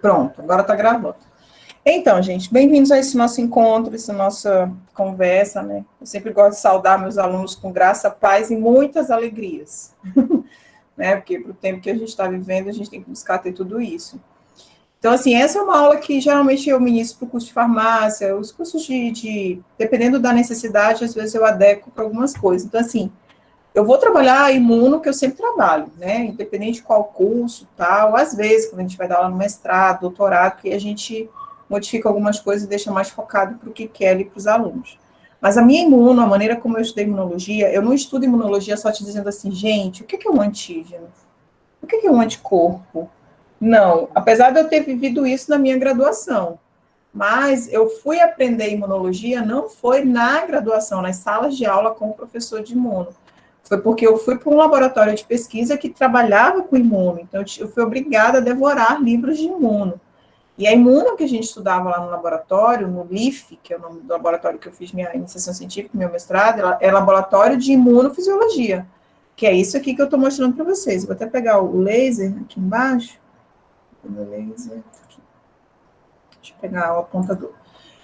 Pronto, agora está gravando. Então, gente, bem-vindos a esse nosso encontro, essa nossa conversa, né? Eu sempre gosto de saudar meus alunos com graça, paz e muitas alegrias, né? Porque para o tempo que a gente está vivendo, a gente tem que buscar ter tudo isso. Então, assim, essa é uma aula que geralmente eu ministro para o curso de farmácia, os cursos dependendo da necessidade, às vezes eu adequo para algumas coisas. Então, assim, eu vou trabalhar imuno, que eu sempre trabalho, né? Independente de qual curso, tal. Às vezes, quando a gente vai dar aula no mestrado, doutorado, que a gente modifica algumas coisas e deixa mais focado para o que quer ali para os alunos. Mas a minha imuno, a maneira como eu estudei imunologia, eu não estudo imunologia só te dizendo assim, gente, o que é um antígeno? O que é um anticorpo? Não, apesar de eu ter vivido isso na minha graduação, mas eu fui aprender imunologia, não foi na graduação, nas salas de aula com o professor de imuno. Foi porque eu fui para um laboratório de pesquisa que trabalhava com imuno, então eu fui obrigada a devorar livros de imuno. E a imuno que a gente estudava lá no laboratório, no LIF, que é o nome do laboratório que eu fiz minha iniciação científica, meu mestrado, é laboratório de imunofisiologia, que é isso aqui que eu estou mostrando para vocês. Vou até pegar o laser aqui embaixo. Laser, aqui. Deixa eu pegar o apontador.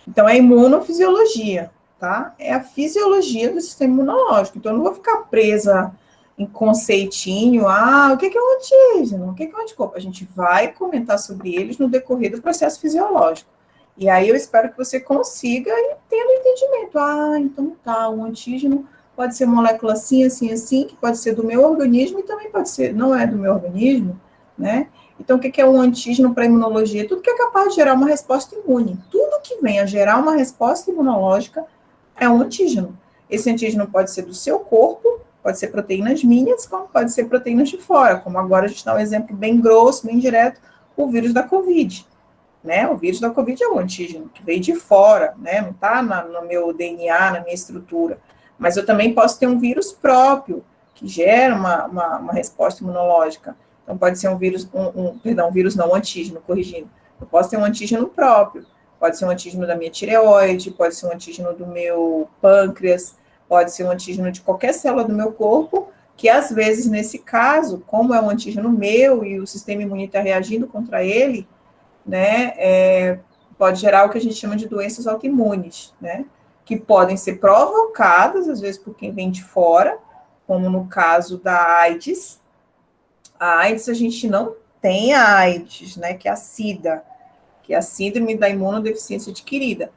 Então, é imunofisiologia, tá? É a fisiologia do sistema imunológico. Então, eu não vou ficar presa em conceitinho, o que é um antígeno? O que é um anticorpo? A gente vai comentar sobre eles no decorrer do processo fisiológico. E aí eu espero que você consiga e tenha um entendimento. Então tá, um antígeno pode ser molécula assim, assim, assim, que pode ser do meu organismo e também pode ser, não é do meu organismo, né? Então, o que é um antígeno para a imunologia? Tudo que é capaz de gerar uma resposta imune. Tudo que vem a gerar uma resposta imunológica é um antígeno. Esse antígeno pode ser do seu corpo, pode ser proteínas minhas, como pode ser proteínas de fora, como agora a gente dá um exemplo bem grosso, bem direto, o vírus da Covid. Né? O vírus da Covid é um antígeno que veio de fora, né? Não está no meu DNA, na minha estrutura. Mas eu também posso ter um vírus próprio, que gera uma resposta imunológica. Então, pode ser um vírus, vírus não, um antígeno, corrigindo. Eu posso ter um antígeno próprio, pode ser um antígeno da minha tireoide, pode ser um antígeno do meu pâncreas, pode ser um antígeno de qualquer célula do meu corpo, que às vezes, nesse caso, como é um antígeno meu e o sistema imune está reagindo contra ele, né, pode gerar o que a gente chama de doenças autoimunes, né, que podem ser provocadas, às vezes, por quem vem de fora, como no caso da AIDS. A AIDS, a gente não tem a AIDS, né, que é a SIDA, que é a síndrome da imunodeficiência adquirida.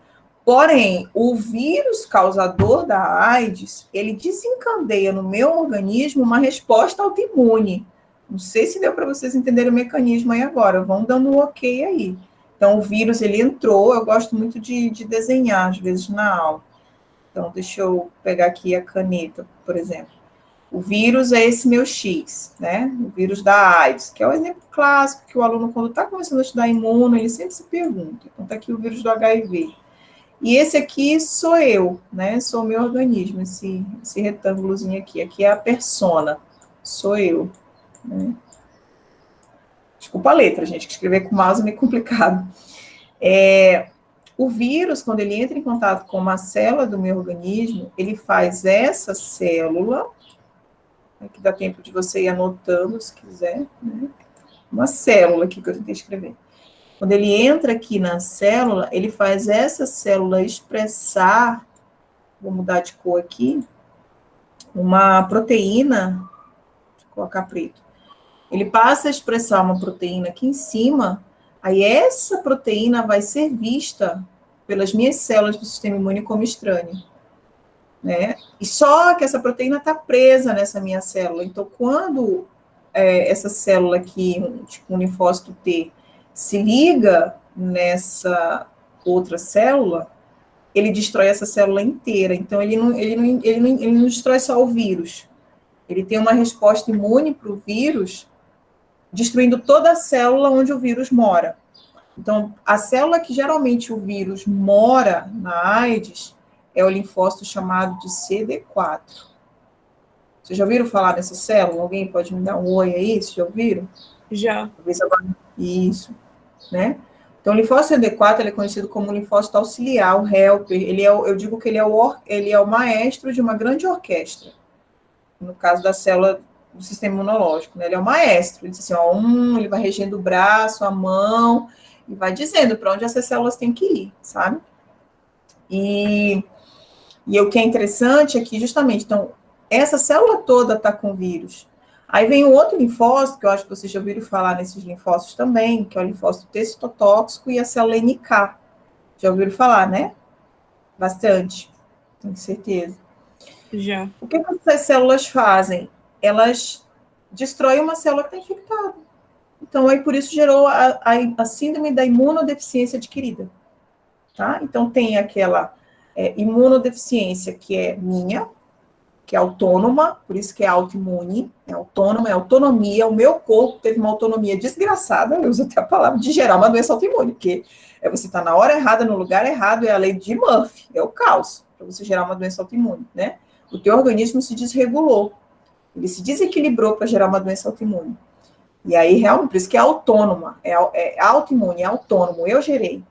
Porém, o vírus causador da AIDS, ele desencadeia no meu organismo uma resposta autoimune. Não sei se deu para vocês entenderem o mecanismo aí agora, vão dando um ok aí. Então, o vírus, ele entrou, eu gosto muito de desenhar, às vezes, na aula. Então, deixa eu pegar aqui a caneta, por exemplo. O vírus é esse meu X, né? O vírus da AIDS, que é o exemplo clássico que o aluno, quando está começando a estudar imuno, ele sempre se pergunta. Então, está aqui o vírus do HIV. E esse aqui sou eu, né? Sou o meu organismo, esse retângulozinho aqui. Aqui é a persona, sou eu. Né? Desculpa a letra, gente, que escrever com mouse é meio complicado. O vírus, quando ele entra em contato com uma célula do meu organismo, ele faz essa célula, que dá tempo de você ir anotando, se quiser, né? Uma célula aqui que eu tentei escrever. Quando ele entra aqui na célula, ele faz essa célula expressar, vou mudar de cor aqui, uma proteína, deixa eu colocar preto. Ele passa a expressar uma proteína aqui em cima, aí essa proteína vai ser vista pelas minhas células do sistema imune como estranha. Né? E só que essa proteína está presa nessa minha célula. Então, quando essa célula aqui, tipo um linfócito T, se liga nessa outra célula, ele destrói essa célula inteira. Então, ele não destrói só o vírus. Ele tem uma resposta imune para o vírus, destruindo toda a célula onde o vírus mora. Então, a célula que geralmente o vírus mora na AIDS é o linfócito chamado de CD4. Vocês já ouviram falar dessa célula? Alguém pode me dar um oi aí? Vocês já ouviram? Já. Isso, né? Então, o linfócito CD4 ele é conhecido como linfócito auxiliar, o helper. Eu digo que ele é o maestro de uma grande orquestra. No caso da célula do sistema imunológico, né? Ele é o maestro. Ele diz assim, ele vai regendo o braço, a mão, e vai dizendo para onde essas células têm que ir, sabe? E o que é interessante é que, justamente, então, essa célula toda está com vírus. Aí vem o outro linfócito, que eu acho que vocês já ouviram falar nesses linfócitos também, que é o linfócito T citotóxico e a célula NK. Já ouviram falar, né? Bastante, tenho certeza. Já. O que essas células fazem? Elas destroem uma célula que está infectada. Então, aí por isso gerou a síndrome da imunodeficiência adquirida. Tá? Então, tem aquela imunodeficiência que é minha, que é autônoma, por isso que é autoimune, é autônoma, é autonomia. O meu corpo teve uma autonomia desgraçada, eu uso até a palavra, de gerar uma doença autoimune, porque você está na hora errada, no lugar errado, é a lei de Murphy, é o caos, para você gerar uma doença autoimune, né? O teu organismo se desregulou, ele se desequilibrou para gerar uma doença autoimune. E aí, realmente, por isso que é autônoma, é autoimune, é autônomo, eu gerei.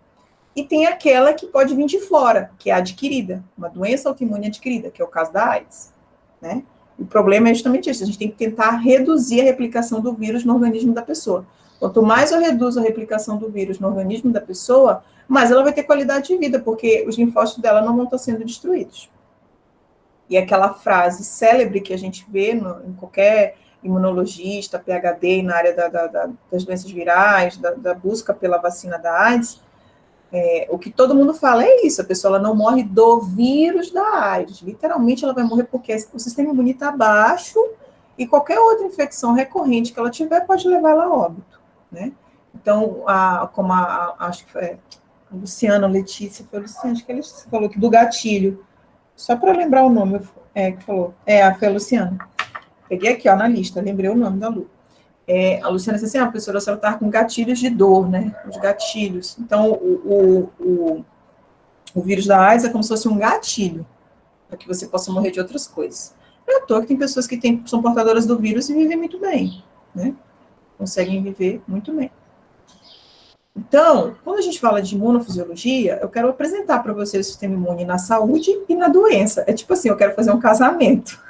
E tem aquela que pode vir de fora, que é adquirida, uma doença autoimune adquirida, que é o caso da AIDS, né? O problema é justamente isso, a gente tem que tentar reduzir a replicação do vírus no organismo da pessoa. Quanto mais eu reduzo a replicação do vírus no organismo da pessoa, mais ela vai ter qualidade de vida, porque os linfócitos dela não vão estar sendo destruídos. E aquela frase célebre que a gente vê em qualquer imunologista, PhD, na área das doenças virais, da busca pela vacina da AIDS, o que todo mundo fala é isso, a pessoa ela não morre do vírus da AIDS, literalmente ela vai morrer porque o sistema imune está baixo e qualquer outra infecção recorrente que ela tiver pode levar ela a óbito, né? Então, acho que foi a Luciana, Letícia, foi a Luciana, acho que ela falou que do gatilho, só para lembrar o nome, que falou, foi a Luciana, peguei aqui, ó, na lista, lembrei o nome da Lu. A Luciana disse assim, a professora, você está com gatilhos de dor, né? Os gatilhos. Então, o vírus da AIDS é como se fosse um gatilho, para que você possa morrer de outras coisas. É à toa que tem pessoas que são portadoras do vírus e vivem muito bem, né? Conseguem viver muito bem. Então, quando a gente fala de imunofisiologia, eu quero apresentar para vocês o sistema imune na saúde e na doença. É tipo assim, eu quero fazer um casamento.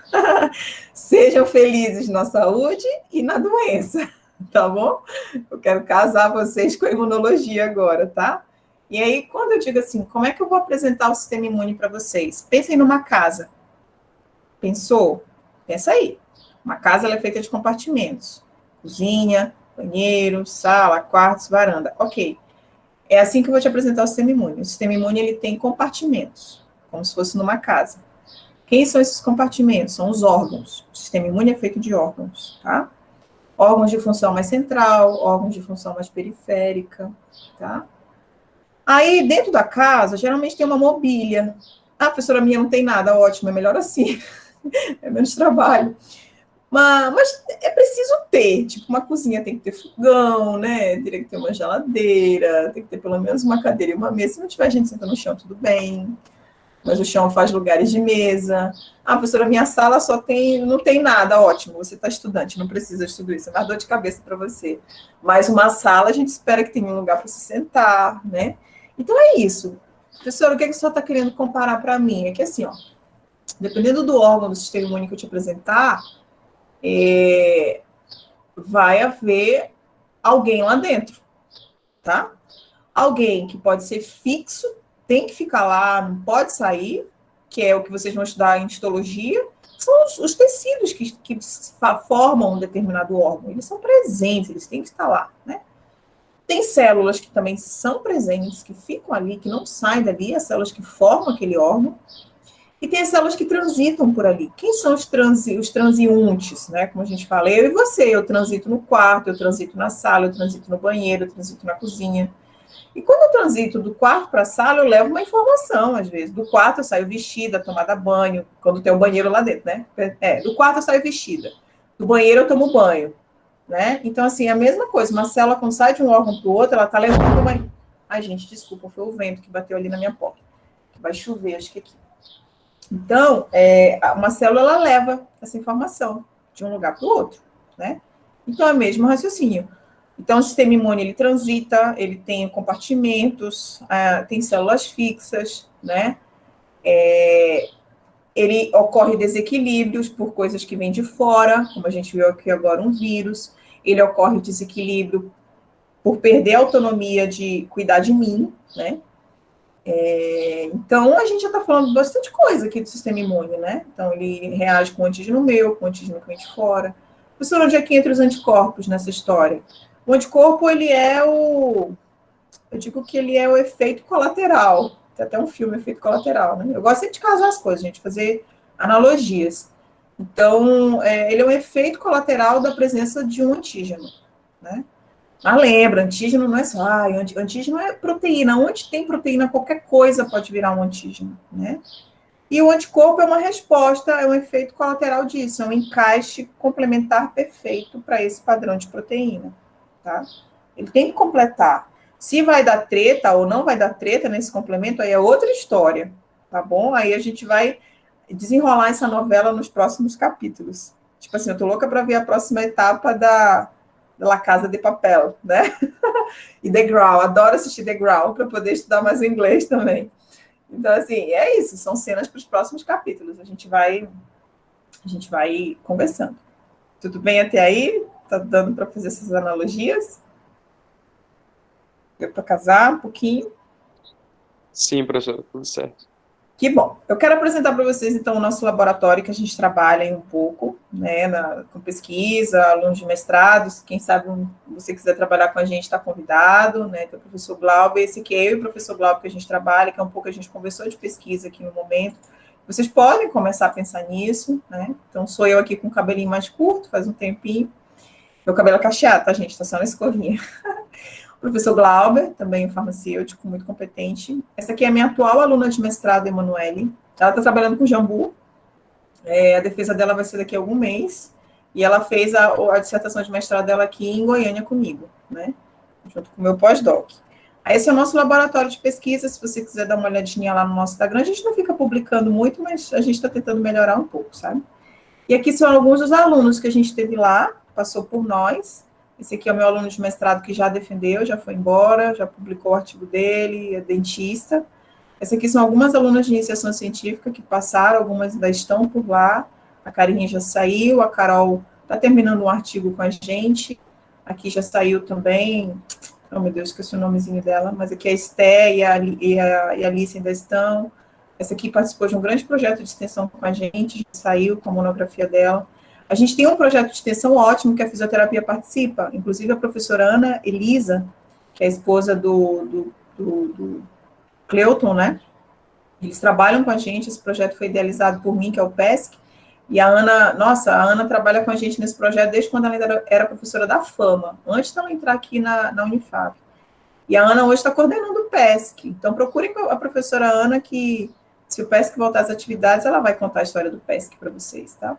Sejam felizes na saúde e na doença, tá bom? Eu quero casar vocês com a imunologia agora, tá? E aí, quando eu digo assim, como é que eu vou apresentar o sistema imune para vocês? Pensem numa casa. Pensou? Pensa aí. Uma casa ela é feita de compartimentos. Cozinha, banheiro, sala, quartos, varanda. Ok. É assim que eu vou te apresentar o sistema imune. O sistema imune ele tem compartimentos, como se fosse numa casa. Quem são esses compartimentos? São os órgãos. O sistema imune é feito de órgãos, tá? Órgãos de função mais central, órgãos de função mais periférica, tá? Aí, dentro da casa, geralmente tem uma mobília. Ah, professora, minha não tem nada, ótimo, é melhor assim. É menos trabalho. Mas é preciso ter, tipo, uma cozinha tem que ter fogão, né? Tem que ter uma geladeira, tem que ter pelo menos uma cadeira e uma mesa. Se não tiver gente sentando no chão, tudo bem. Mas o chão faz lugares de mesa. Ah, professora, minha sala não tem nada, ótimo, você está estudante, não precisa de tudo isso, é mais dor de cabeça para você. Mas uma sala, a gente espera que tenha um lugar para se sentar, né? Então é isso. Professora, o que a senhora está querendo comparar para mim? É que assim, ó, dependendo do órgão do sistema imune que eu te apresentar, vai haver alguém lá dentro, tá? Alguém que pode ser fixo, tem que ficar lá, não pode sair, que é o que vocês vão estudar em histologia, são os tecidos que formam um determinado órgão. Eles são presentes, eles têm que estar lá, né? Tem células que também são presentes, que ficam ali, que não saem dali, as células que formam aquele órgão, e tem as células que transitam por ali. Quem são os transiuntes, né? Como a gente fala, eu e você, eu transito no quarto, eu transito na sala, eu transito no banheiro, eu transito na cozinha. E quando eu transito do quarto para a sala, eu levo uma informação, às vezes. Do quarto eu saio vestida, tomada banho, quando tem um banheiro lá dentro, né? Do quarto eu saio vestida. Do banheiro eu tomo banho, né? Então, assim, é a mesma coisa. Uma célula, quando sai de um órgão para o outro, ela está levando uma... Ai, gente, desculpa, foi o vento que bateu ali na minha porta. Vai chover, acho que aqui. Então, uma célula, ela leva essa informação de um lugar para o outro, né? Então, é o mesmo raciocínio. Então, o sistema imune, ele transita, ele tem compartimentos, tem células fixas, né? Ele ocorre desequilíbrios por coisas que vêm de fora, como a gente viu aqui agora, um vírus. Ele ocorre desequilíbrio por perder a autonomia de cuidar de mim, né? Então, a gente já está falando bastante coisa aqui do sistema imune, né? Então, ele reage com antígeno meu, com antígeno que vem de fora. Professor, onde é que entra os anticorpos nessa história? O anticorpo, ele é o... Eu digo que ele é o efeito colateral. Tem até um filme, Efeito Colateral, né? Eu gosto sempre de casar as coisas, gente, fazer analogias. Então, ele é um efeito colateral da presença de um antígeno, né? Mas lembra, antígeno não é só, antígeno é proteína. Onde tem proteína, qualquer coisa pode virar um antígeno, né? E o anticorpo é uma resposta, é um efeito colateral disso, é um encaixe complementar perfeito para esse padrão de proteína, tá? Ele tem que completar. Se vai dar treta ou não vai dar treta nesse complemento, aí é outra história, tá bom? Aí a gente vai desenrolar essa novela nos próximos capítulos. Tipo assim, eu tô louca para ver a próxima etapa da La Casa de Papel, né? E The Crown, adoro assistir The Crown para poder estudar mais o inglês também. Então, assim, é isso, são cenas para os próximos capítulos. A gente vai conversando. Tudo bem até aí? Tá dando para fazer essas analogias? Deu para casar um pouquinho? Sim, professor, tudo certo. Que bom. Eu quero apresentar para vocês, então, o nosso laboratório, que a gente trabalha aí um pouco, né, com pesquisa, alunos de mestrados. Quem sabe você quiser trabalhar com a gente, está convidado, né? Tem o professor Glauber, esse aqui é eu e o professor Glauber que a gente trabalha, que é um pouco a gente conversou de pesquisa aqui no momento. Vocês podem começar a pensar nisso, né? Então, sou eu aqui com o cabelinho mais curto, faz um tempinho. Meu cabelo é cacheado, tá, gente? Tá só na escovinha. Professor Glauber, também farmacêutico, muito competente. Essa aqui é a minha atual aluna de mestrado, Emanuele. Ela está trabalhando com jambu. A defesa dela vai ser daqui a algum mês. E ela fez a dissertação de mestrado dela aqui em Goiânia comigo, né? Junto com o meu pós-doc. Esse é o nosso laboratório de pesquisa. Se você quiser dar uma olhadinha lá no nosso Instagram, a gente não fica publicando muito, mas a gente está tentando melhorar um pouco, sabe? E aqui são alguns dos alunos que a gente teve lá, passou por nós. Esse aqui é o meu aluno de mestrado que já defendeu, já foi embora, já publicou o artigo dele, é dentista. Essa aqui são algumas alunas de iniciação científica que passaram, algumas ainda estão por lá. A Karine já saiu, a Carol está terminando um artigo com a gente. Aqui já saiu também, oh meu Deus, esqueci o nomezinho dela, mas aqui a Esté e a Alice ainda estão. Essa aqui participou de um grande projeto de extensão com a gente, já saiu com a monografia dela. A gente tem um projeto de extensão ótimo que a fisioterapia participa, inclusive a professora Ana Elisa, que é a esposa do Cleuton, né? Eles trabalham com a gente, esse projeto foi idealizado por mim, que é o PESC, e a Ana trabalha com a gente nesse projeto desde quando ela ainda era professora da Fama, antes de ela entrar aqui na Unifab. E a Ana hoje está coordenando o PESC, então procurem a professora Ana, que se o PESC voltar às atividades, ela vai contar a história do PESC para vocês, tá?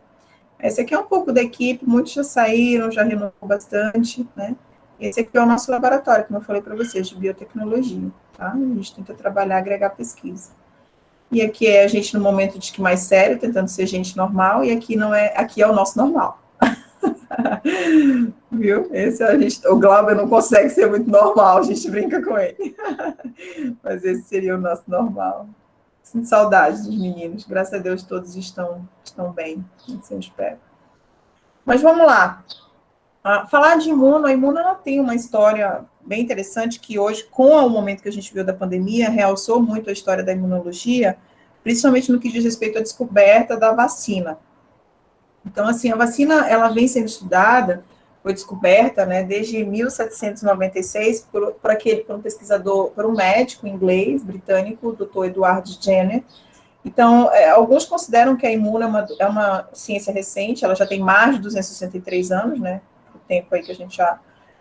Esse aqui é um pouco da equipe, muitos já saíram, já renovou bastante, né? Esse aqui é o nosso laboratório, como eu falei para vocês, de biotecnologia, tá? A gente tenta trabalhar, agregar pesquisa. E aqui é a gente no momento de que mais sério, tentando ser gente normal, e aqui não é, aqui é o nosso normal. Viu? O Glauber não consegue ser muito normal, a gente brinca com ele. Mas esse seria o nosso normal. Sinto saudade dos meninos. Graças a Deus todos estão bem, assim eu espero. Mas vamos lá. Falar de imuno, a imuno ela tem uma história bem interessante que hoje, com o momento que a gente viu da pandemia, realçou muito a história da imunologia, principalmente no que diz respeito à descoberta da vacina. Então, assim, a vacina, ela vem sendo estudada, foi descoberta, né, desde 1796 por um pesquisador, por um médico inglês, britânico, o Dr. Edward Jenner. Então, alguns consideram que a imuno é uma ciência recente, ela já tem mais de 263 anos, né, o tempo aí que a gente já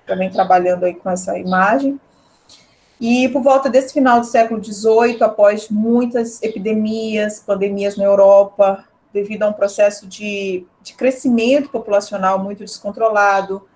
vem trabalhando aí com essa imagem. E por volta desse final do século XVIII, após muitas epidemias, pandemias na Europa, devido a um processo de crescimento populacional muito descontrolado,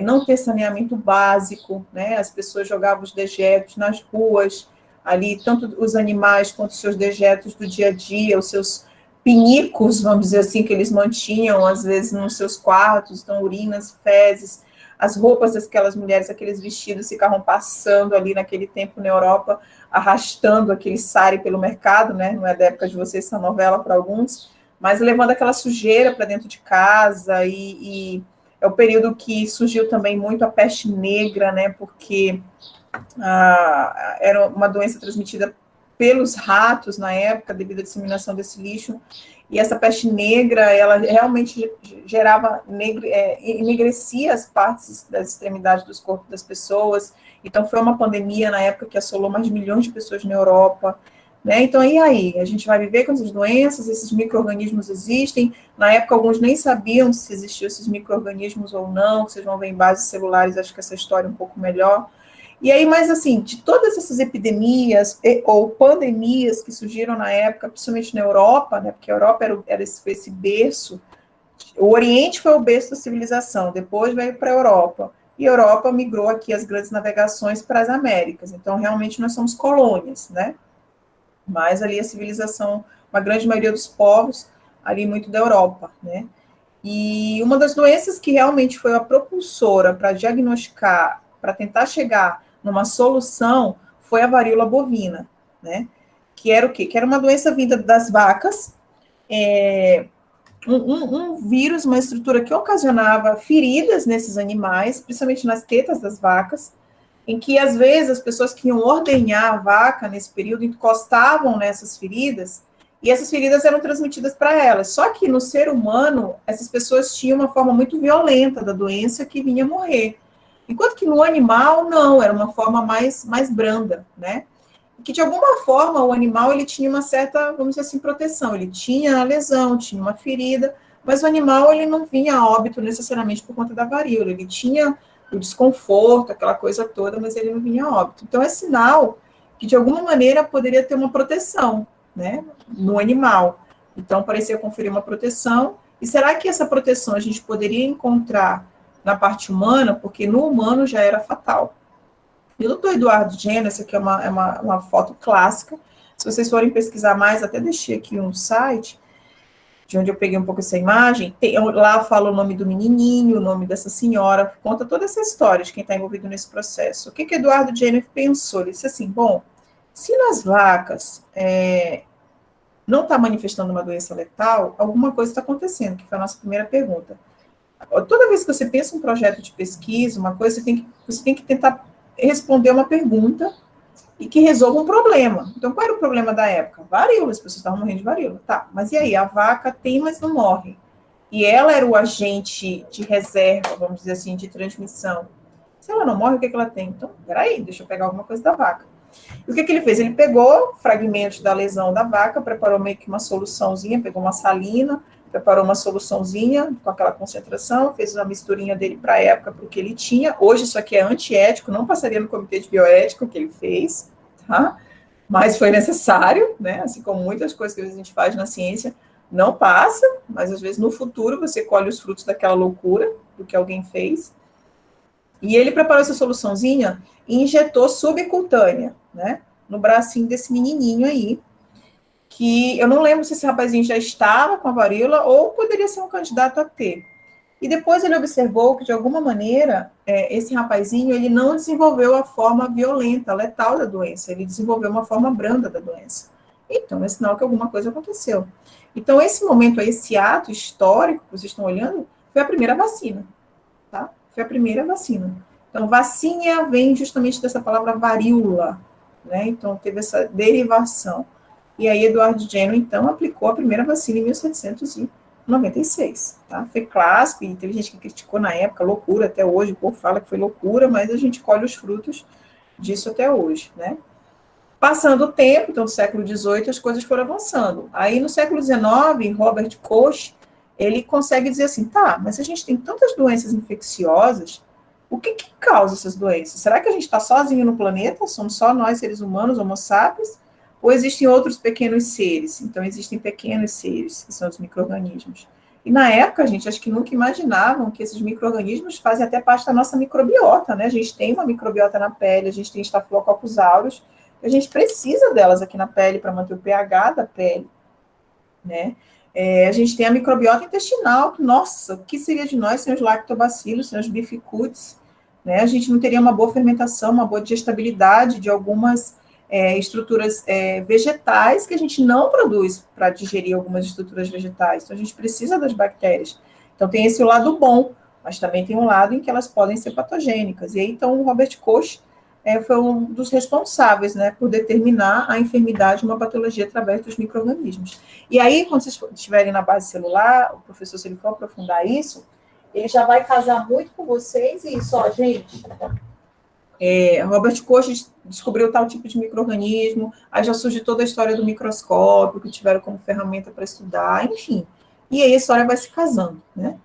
não ter saneamento básico, né? As pessoas jogavam os dejetos nas ruas, ali, tanto os animais quanto os seus dejetos do dia a dia, os seus pinicos, vamos dizer assim, que eles mantinham, às vezes, nos seus quartos, então, urinas, fezes, as roupas daquelas mulheres, aqueles vestidos ficavam passando ali naquele tempo na Europa, arrastando aquele sari pelo mercado, né? Não é da época de vocês essa novela para alguns, mas levando aquela sujeira para dentro de casa e É o período que surgiu também muito a peste negra, né, porque era uma doença transmitida pelos ratos na época, devido à disseminação desse lixo, e essa peste negra, ela realmente gerava, enegrecia as partes das extremidades dos corpos das pessoas. Então, foi uma pandemia na época que assolou mais de milhões de pessoas na Europa, né? Então, e aí? A gente vai viver com essas doenças, esses micro-organismos existem. Na época, alguns nem sabiam se existiam esses micro-organismos ou não. Vocês vão ver em bases celulares, acho que essa história é um pouco melhor. E aí, mas assim, de todas essas epidemias ou pandemias que surgiram na época, principalmente na Europa, né, porque a Europa era esse berço, o Oriente foi o berço da civilização, depois veio para a Europa, e a Europa migrou aqui as grandes navegações para as Américas, então realmente nós somos colônias, né, mas ali a civilização, uma grande maioria dos povos, ali muito da Europa, né, e uma das doenças que realmente foi a propulsora para diagnosticar, para tentar chegar numa solução, foi a varíola bovina, né? Que era o quê? Que era uma doença vinda das vacas, um vírus, uma estrutura que ocasionava feridas nesses animais, principalmente nas tetas das vacas, em que, às vezes, as pessoas que iam ordenhar a vaca nesse período encostavam nessas feridas, e essas feridas eram transmitidas para elas. Só que no ser humano, essas pessoas tinham uma forma muito violenta da doença que vinha morrer. Enquanto que no animal, não, era uma forma mais branda, né? Que de alguma forma o animal ele tinha uma certa, vamos dizer assim, proteção. Ele tinha a lesão, tinha uma ferida, mas o animal ele não vinha a óbito necessariamente por conta da varíola. Ele tinha o desconforto, aquela coisa toda, mas ele não vinha a óbito. Então é sinal que de alguma maneira poderia ter uma proteção, né, no animal. Então parecia conferir uma proteção. E será que essa proteção a gente poderia encontrar na parte humana? Porque no humano já era fatal. E o Dr. Eduardo Jenner, essa aqui é uma foto clássica. Se vocês forem pesquisar mais, até deixei aqui um site de onde eu peguei um pouco essa imagem. Lá fala o nome do menininho, o nome dessa senhora, conta toda essa história de quem está envolvido nesse processo. O que Eduardo Jenner pensou? Ele disse assim, bom, se nas vacas não está manifestando uma doença letal, alguma coisa está acontecendo, que foi a nossa primeira pergunta. Toda vez que você pensa em um projeto de pesquisa, uma coisa, você tem que tentar responder uma pergunta e que resolva um problema. Então, qual era o problema da época? Varíola, as pessoas estavam morrendo de varíola. Tá, mas e aí? A vaca tem, mas não morre. E ela era o agente de reserva, vamos dizer assim, de transmissão. Se ela não morre, o que ela tem? Então, peraí, deixa eu pegar alguma coisa da vaca. E o que ele fez? Ele pegou fragmentos da lesão da vaca, preparou meio que uma soluçãozinha, pegou uma salina, preparou uma soluçãozinha com aquela concentração, fez uma misturinha dele para a época, para o que ele tinha. Hoje isso aqui é antiético, não passaria no comitê de bioética o que ele fez, tá? Mas foi necessário, né? Assim como muitas coisas que a gente faz na ciência, não passa, mas às vezes no futuro você colhe os frutos daquela loucura, do que alguém fez. E ele preparou essa soluçãozinha e injetou subcutânea, né? No bracinho desse menininho aí, que eu não lembro se esse rapazinho já estava com a varíola ou poderia ser um candidato a ter. E depois ele observou que, de alguma maneira, esse rapazinho ele não desenvolveu a forma violenta, letal da doença, ele desenvolveu uma forma branda da doença. Então, é sinal que alguma coisa aconteceu. Então, esse momento aí, esse ato histórico que vocês estão olhando, foi a primeira vacina, tá? Foi a primeira vacina. Então, vacina vem justamente dessa palavra varíola, né? Então, teve essa derivação. E aí, Eduardo Jenner, então, aplicou a primeira vacina em 1796, tá? Foi clássico, e teve gente que criticou na época, loucura, até hoje, o povo fala que foi loucura, mas a gente colhe os frutos disso até hoje, né? Passando o tempo, então, do século XVIII, as coisas foram avançando. Aí, no século XIX, Robert Koch, ele consegue dizer assim, tá, mas a gente tem tantas doenças infecciosas, o que causa essas doenças? Será que a gente está sozinho no planeta? Somos só nós, seres humanos, homo sapiens? Ou existem outros pequenos seres? Então, existem pequenos seres, que são os micro-organismos. E na época, a gente acho que nunca imaginavam que esses micro-organismos fazem até parte da nossa microbiota, né? A gente tem uma microbiota na pele, a gente tem Staphylococcus aureus, a gente precisa delas aqui na pele para manter o pH da pele, né? A gente tem a microbiota intestinal, que, nossa, o que seria de nós sem os lactobacilos, sem os bificudos, né? A gente não teria uma boa fermentação, uma boa digestibilidade de algumas estruturas vegetais que a gente não produz para digerir algumas estruturas vegetais. Então, a gente precisa das bactérias. Então, tem esse lado bom. mas também tem um lado em que elas podem ser patogênicas. E aí, então, o Robert Koch foi um dos responsáveis, né, por determinar a enfermidade, uma patologia através dos micro-organismos. E aí, quando vocês estiverem na base celular, o professor, se ele for aprofundar isso, ele já vai casar muito com vocês, e isso, ó, gente, Robert Koch descobriu tal tipo de micro-organismo, aí já surge toda a história do microscópio, que tiveram como ferramenta para estudar, enfim. E aí a história vai se casando, né?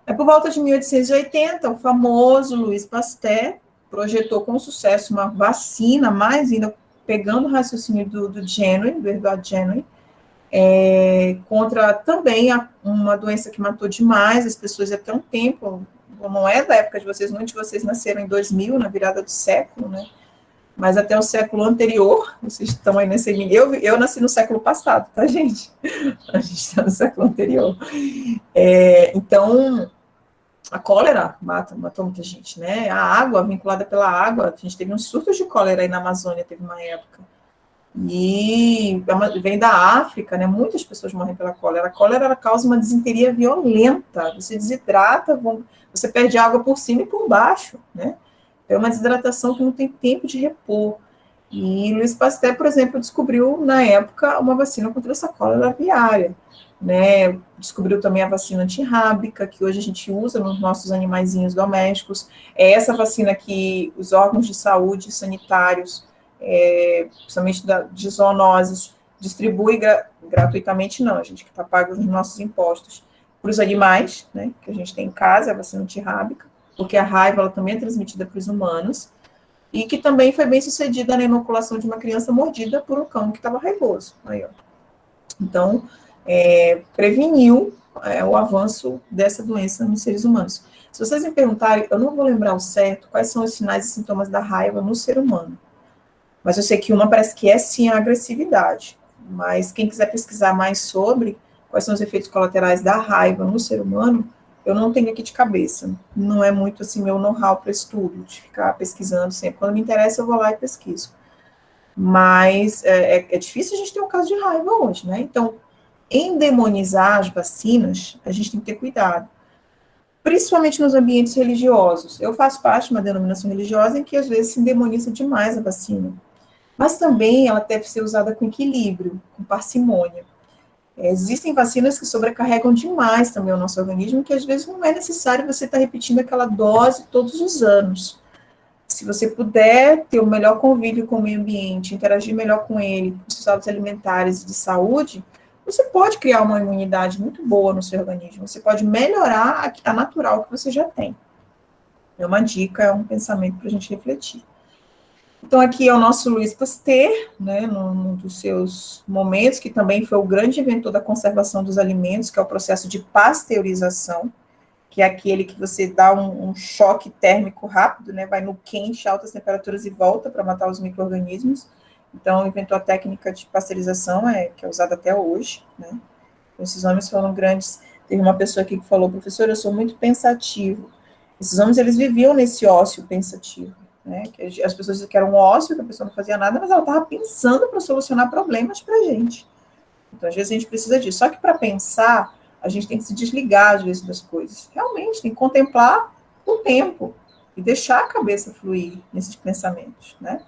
Por volta de 1880, o famoso Louis Pasteur projetou com sucesso uma vacina, mais ainda pegando o raciocínio do Jenner, do Edward Jenner, contra também uma doença que matou demais as pessoas até um tempo, não é da época de vocês, muitos de vocês nasceram em 2000, na virada do século, né? Mas até o século anterior, vocês estão aí nesse... Eu nasci no século passado, tá, gente? A gente está no século anterior. Então, a cólera matou muita gente, né? A água, vinculada pela água, a gente teve um surto de cólera aí na Amazônia, teve uma época. E vem da África, né? Muitas pessoas morrem pela cólera. A cólera ela causa uma disenteria violenta. Você desidrata, você perde água por cima e por baixo, né? É uma desidratação que não tem tempo de repor. E Louis Pasteur, por exemplo, descobriu na época uma vacina contra essa cólera aviária, né? Descobriu também a vacina antirrábica, que hoje a gente usa nos nossos animaizinhos domésticos. É essa vacina que os órgãos de saúde sanitários, principalmente de zoonoses, distribui gratuitamente, não, a gente que está pago os nossos impostos, para os animais, né, que a gente tem em casa, a vacina antirrábica, porque a raiva ela também é transmitida para os humanos, e que também foi bem sucedida na inoculação de uma criança mordida por um cão que estava raivoso. Aí, ó. Então, preveniu o avanço dessa doença nos seres humanos. Se vocês me perguntarem, eu não vou lembrar ao certo quais são os sinais e sintomas da raiva no ser humano, mas eu sei que uma parece que é sim a agressividade, mas quem quiser pesquisar mais sobre quais são os efeitos colaterais da raiva no ser humano, eu não tenho aqui de cabeça. Não é muito assim meu know-how para estudo, de ficar pesquisando sempre. Quando me interessa, eu vou lá e pesquiso. Mas é difícil a gente ter um caso de raiva hoje, né? Então, endemonizar as vacinas, a gente tem que ter cuidado. Principalmente nos ambientes religiosos. Eu faço parte de uma denominação religiosa em que, às vezes, se endemoniza demais a vacina. Mas também ela deve ser usada com equilíbrio, com parcimônia. Existem vacinas que sobrecarregam demais também o nosso organismo, que às vezes não é necessário você estar repetindo aquela dose todos os anos. Se você puder ter o melhor convívio com o meio ambiente, interagir melhor com ele, com seus hábitos alimentares e de saúde, você pode criar uma imunidade muito boa no seu organismo. Você pode melhorar a natural que você já tem. É uma dica, é um pensamento para a gente refletir. Então, aqui é o nosso Louis Pasteur, né, num dos seus momentos, que também foi o grande inventor da conservação dos alimentos, que é o processo de pasteurização, que é aquele que você dá um choque térmico rápido, né, vai no quente, altas temperaturas e volta para matar os micro-organismos. Então, inventou a técnica de pasteurização, que é usada até hoje, né. Então, esses homens foram grandes. Teve uma pessoa aqui que falou, professor, eu sou muito pensativo. Esses homens, eles viviam nesse ócio pensativo. Né, que as pessoas diziam que era um ócio, que a pessoa não fazia nada, mas ela estava pensando para solucionar problemas para a gente. Então, às vezes, a gente precisa disso. Só que para pensar, a gente tem que se desligar, às vezes, das coisas. Realmente, tem que contemplar o tempo e deixar a cabeça fluir nesses pensamentos, né?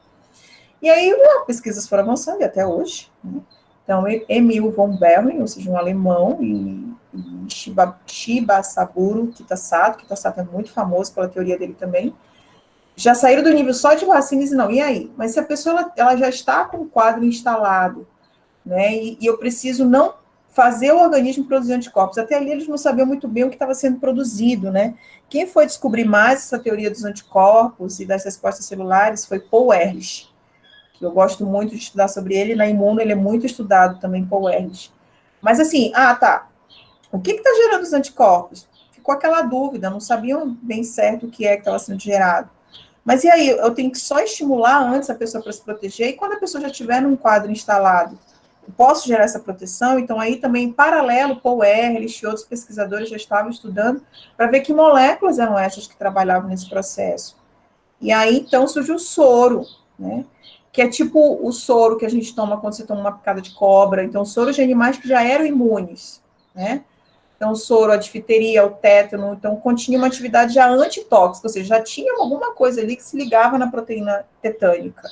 E aí, as pesquisas foram avançando, e até hoje, né? Então, Emil von Behring, ou seja, um alemão, e Shibasaburo Kitasato é muito famoso pela teoria dele também, já saíram do nível só de vacinas e não. E aí? Mas se a pessoa ela já está com o quadro instalado, né? E eu preciso não fazer o organismo produzir anticorpos. Até ali eles não sabiam muito bem o que estava sendo produzido, né? Quem foi descobrir mais essa teoria dos anticorpos e das respostas celulares foi Paul Ehrlich, que eu gosto muito de estudar sobre ele. Na Imuno ele é muito estudado também, Paul Ehrlich. Mas assim, tá. O que está gerando os anticorpos? Ficou aquela dúvida, não sabiam bem certo o que estava sendo gerado. Mas e aí, eu tenho que só estimular antes a pessoa para se proteger, e quando a pessoa já estiver num quadro instalado, eu posso gerar essa proteção? Então, aí também, em paralelo, Paul Ehrlich e outros pesquisadores já estavam estudando para ver que moléculas eram essas que trabalhavam nesse processo. E aí, então, surge o soro, né? Que é tipo o soro que a gente toma quando você toma uma picada de cobra. Então, soro de animais que já eram imunes, né? Então, o soro, a difteria, o tétano, então continha uma atividade já antitóxica, ou seja, já tinha alguma coisa ali que se ligava na proteína tetânica.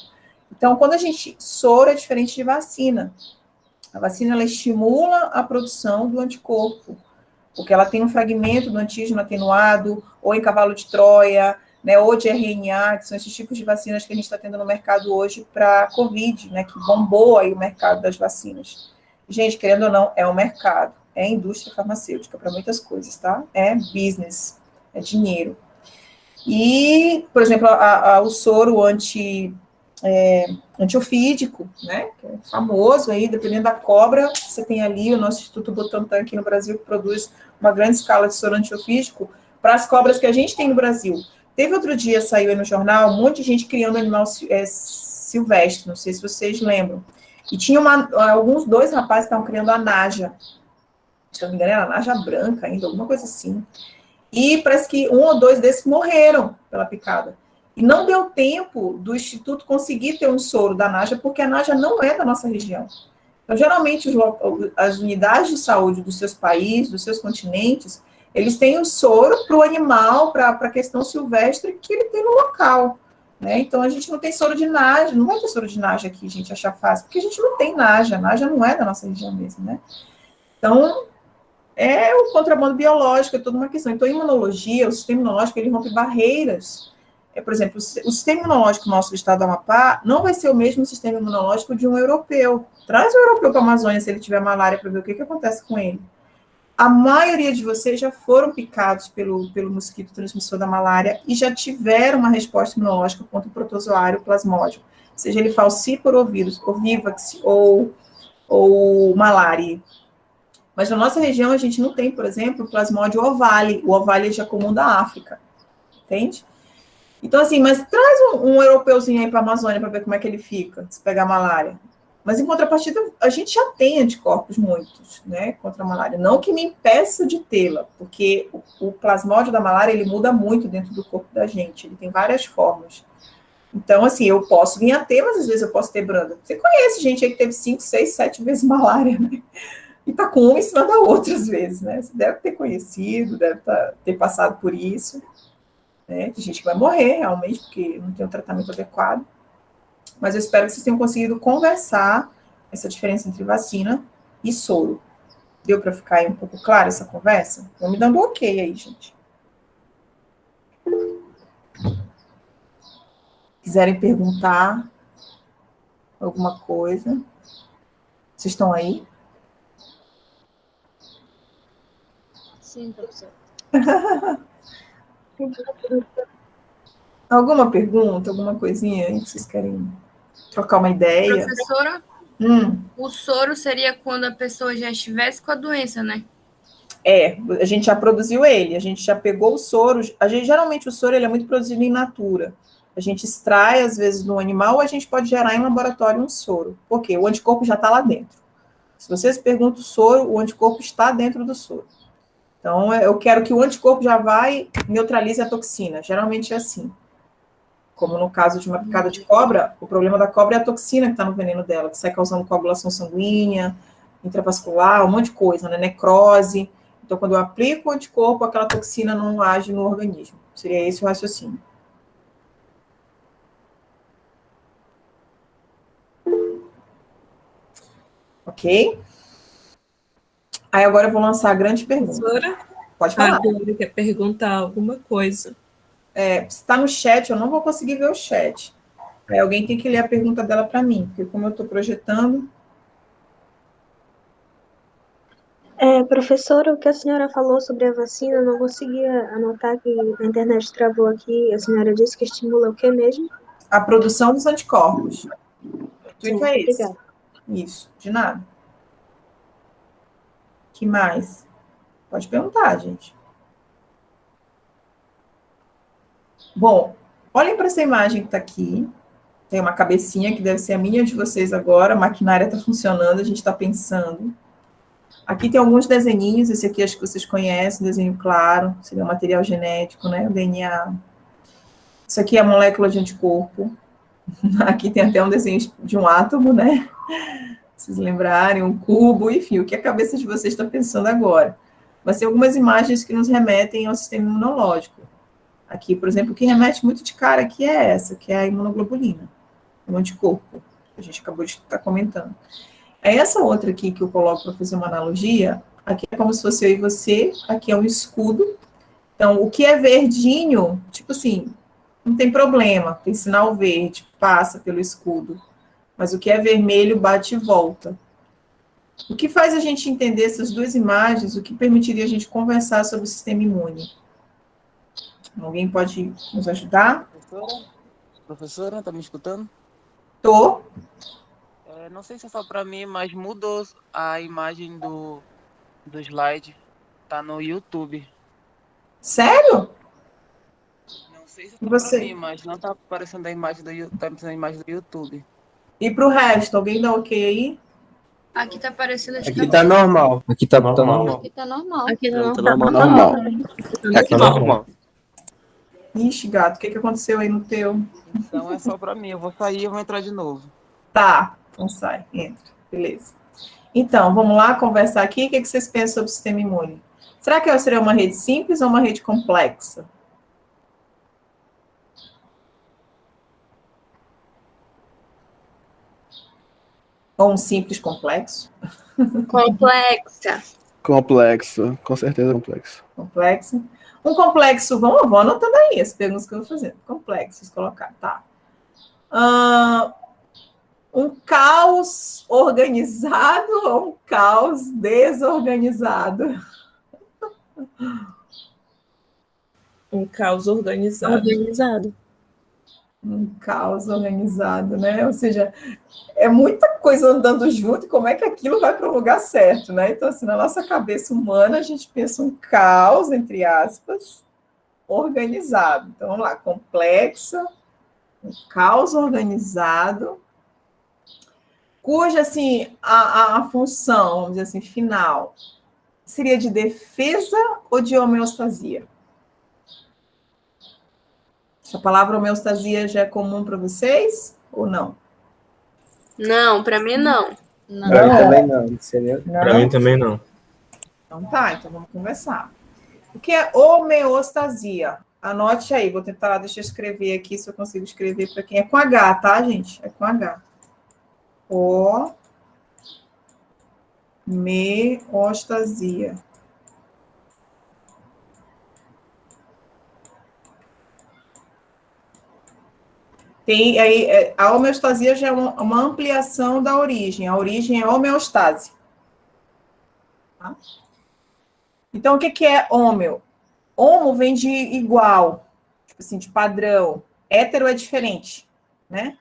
Então, quando a gente, soro é diferente de vacina. A vacina, ela estimula a produção do anticorpo, porque ela tem um fragmento do antígeno atenuado, ou em cavalo de Troia, né, ou de RNA, que são esses tipos de vacinas que a gente está tendo no mercado hoje para Covid, né, que bombou aí o mercado das vacinas. Gente, querendo ou não, é um mercado, é indústria farmacêutica para muitas coisas, tá? É business, é dinheiro. E, por exemplo, o soro antiofídico, né, que é famoso aí, dependendo da cobra, você tem ali o nosso Instituto Butantan aqui no Brasil, que produz uma grande escala de soro antiofídico para as cobras que a gente tem no Brasil. Teve outro dia, saiu aí no jornal, um monte de gente criando animal silvestre, não sei se vocês lembram. E tinha alguns dois rapazes que estavam criando a naja, se não me engano era a naja branca ainda, alguma coisa assim. E parece que um ou dois desses morreram pela picada. E não deu tempo do Instituto conseguir ter um soro da naja, porque a naja não é da nossa região. Então, geralmente, as unidades de saúde dos seus países, dos seus continentes, eles têm o soro para o animal, para a questão silvestre que ele tem no local. Né? Então, a gente não tem soro de naja, não vai ter soro de naja aqui, a gente achar fácil, porque a gente não tem naja, a naja não é da nossa região mesmo, né? Então, é o contrabando biológico, é toda uma questão. Então, a imunologia, o sistema imunológico, ele rompe barreiras. Por exemplo, o sistema imunológico nosso do estado do Amapá não vai ser o mesmo sistema imunológico de um europeu. Traz o europeu para a Amazônia se ele tiver malária para ver o que acontece com ele. A maioria de vocês já foram picados pelo mosquito transmissor da malária e já tiveram uma resposta imunológica contra o protozoário plasmódio, seja ele falciparum ou vírus, ou vivax, ou malária. Mas na nossa região a gente não tem, por exemplo, o plasmódio ovale. O ovale é já comum da África, entende? Então, assim, mas traz um europeuzinho aí para a Amazônia para ver como é que ele fica, se pegar malária. Mas, em contrapartida, a gente já tem anticorpos muitos, né, contra a malária. Não que me impeça de tê-la, porque o plasmódio da malária, ele muda muito dentro do corpo da gente. Ele tem várias formas. Então, assim, eu posso vir a ter, mas às vezes eu posso ter branda. Você conhece gente aí que teve 5, 6, 7 vezes malária, né? E tá com uma em cima da outra, às vezes, né? Você deve ter conhecido, deve ter passado por isso. Né? Tem gente que vai morrer, realmente, porque não tem um tratamento adequado. Mas eu espero que vocês tenham conseguido conversar essa diferença entre vacina e soro. Deu para ficar aí um pouco clara essa conversa? Vão me dando ok aí, gente. Quiserem perguntar alguma coisa? Vocês estão aí? Sim, professor. Alguma pergunta, alguma coisinha aí que vocês querem trocar uma ideia? Professora, o soro seria quando a pessoa já estivesse com a doença, né? A gente já produziu ele, a gente já pegou o soro. Geralmente o soro ele é muito produzido in natura. A gente extrai, às vezes, do animal, ou a gente pode gerar em laboratório um soro. Por quê? O anticorpo já está lá dentro. Se vocês perguntam o soro, o anticorpo está dentro do soro. Então, eu quero que o anticorpo já vai e neutralize a toxina. Geralmente é assim. Como no caso de uma picada de cobra, o problema da cobra é a toxina que está no veneno dela, que sai causando coagulação sanguínea, intravascular, um monte de coisa, né? Necrose. Então, quando eu aplico o anticorpo, aquela toxina não age no organismo. Seria esse o raciocínio. Ok? Aí agora eu vou lançar a grande pergunta. Professora, Pode falar. a Glória quer perguntar alguma coisa. Se está no chat, eu não vou conseguir ver o chat. Aí alguém tem que ler a pergunta dela para mim, porque como eu estou projetando... Professora, o que a senhora falou sobre a vacina, eu não conseguia anotar, que a internet travou aqui. A senhora disse que estimula o que mesmo? A produção dos anticorpos. O intuito é esse. Obrigada. Isso, de nada. Que mais? Pode perguntar, gente. Bom, olhem para essa imagem que está aqui. Tem uma cabecinha que deve ser a minha de vocês agora. A maquinária está funcionando, a gente está pensando. Aqui tem alguns desenhinhos. Esse aqui acho que vocês conhecem, desenho claro. Seria o material genético, né? O DNA. Isso aqui é a molécula de anticorpo. Aqui tem até um desenho de um átomo, né? Vocês lembrarem, um cubo, enfim, o que a cabeça de vocês está pensando agora. mas tem algumas imagens que nos remetem ao sistema imunológico. Aqui, por exemplo, o que remete muito de cara aqui é essa, que é a imunoglobulina, o anticorpo, que a gente acabou de estar comentando. É essa outra aqui que eu coloco para fazer uma analogia, aqui é como se fosse eu e você, aqui é um escudo. Então, o que é verdinho, tipo assim, não tem problema, tem sinal verde, passa pelo escudo. Mas o que é vermelho bate e volta. O que faz a gente entender essas duas imagens, o que permitiria a gente conversar sobre o sistema imune? Alguém pode nos ajudar? Professora, tá me escutando? Tô. Não sei se é só para mim, mas mudou a imagem do slide. Tá no YouTube. Sério? Não sei se é E só você? para mim, mas não tá aparecendo a imagem tá aparecendo a imagem do YouTube. E para o resto, alguém dá ok aí? Aqui tá aparecendo. Aqui tá normal. Aqui tá normal. Aqui tá normal. Aqui Tá não. normal. Aqui Tá normal. Ixi, gato, o que aconteceu aí no teu? Então é só para mim. Eu vou sair e eu vou entrar de novo. Tá, então sai, entra. Beleza. Então, vamos lá conversar aqui. O que vocês pensam sobre o sistema imune? Será que seria uma rede simples ou uma rede complexa? Ou um simples complexo? Complexa. Complexo, com certeza complexo. Complexo. Um complexo, vou anotando aí as perguntas que eu vou fazer. Complexos, colocar, tá. Um caos organizado ou um caos desorganizado? Um caos organizado. Organizado. Um caos organizado, né? Ou seja, é muita coisa andando junto, e como é que aquilo vai para o lugar certo, né? Então, assim, na nossa cabeça humana, a gente pensa um caos, entre aspas, organizado. Então, vamos lá, complexa, um caos organizado, cuja, assim, a função, vamos dizer assim, final, seria de defesa ou de homeostasia? Essa palavra homeostasia já é comum para vocês ou não? Não, pra mim não. Não. Pra mim também não. Seria... Pra mim também não. Então tá, então vamos conversar. O que é homeostasia? Anote aí, vou tentar, deixa eu escrever aqui, se eu consigo escrever para quem é com H, tá, gente? É com H. Homeostasia. Tem aí, a homeostasia já é uma ampliação da origem. A origem é homeostase. Tá? Então, o que é homeo? Homo vem de igual, tipo assim, de padrão. Hétero é diferente, né?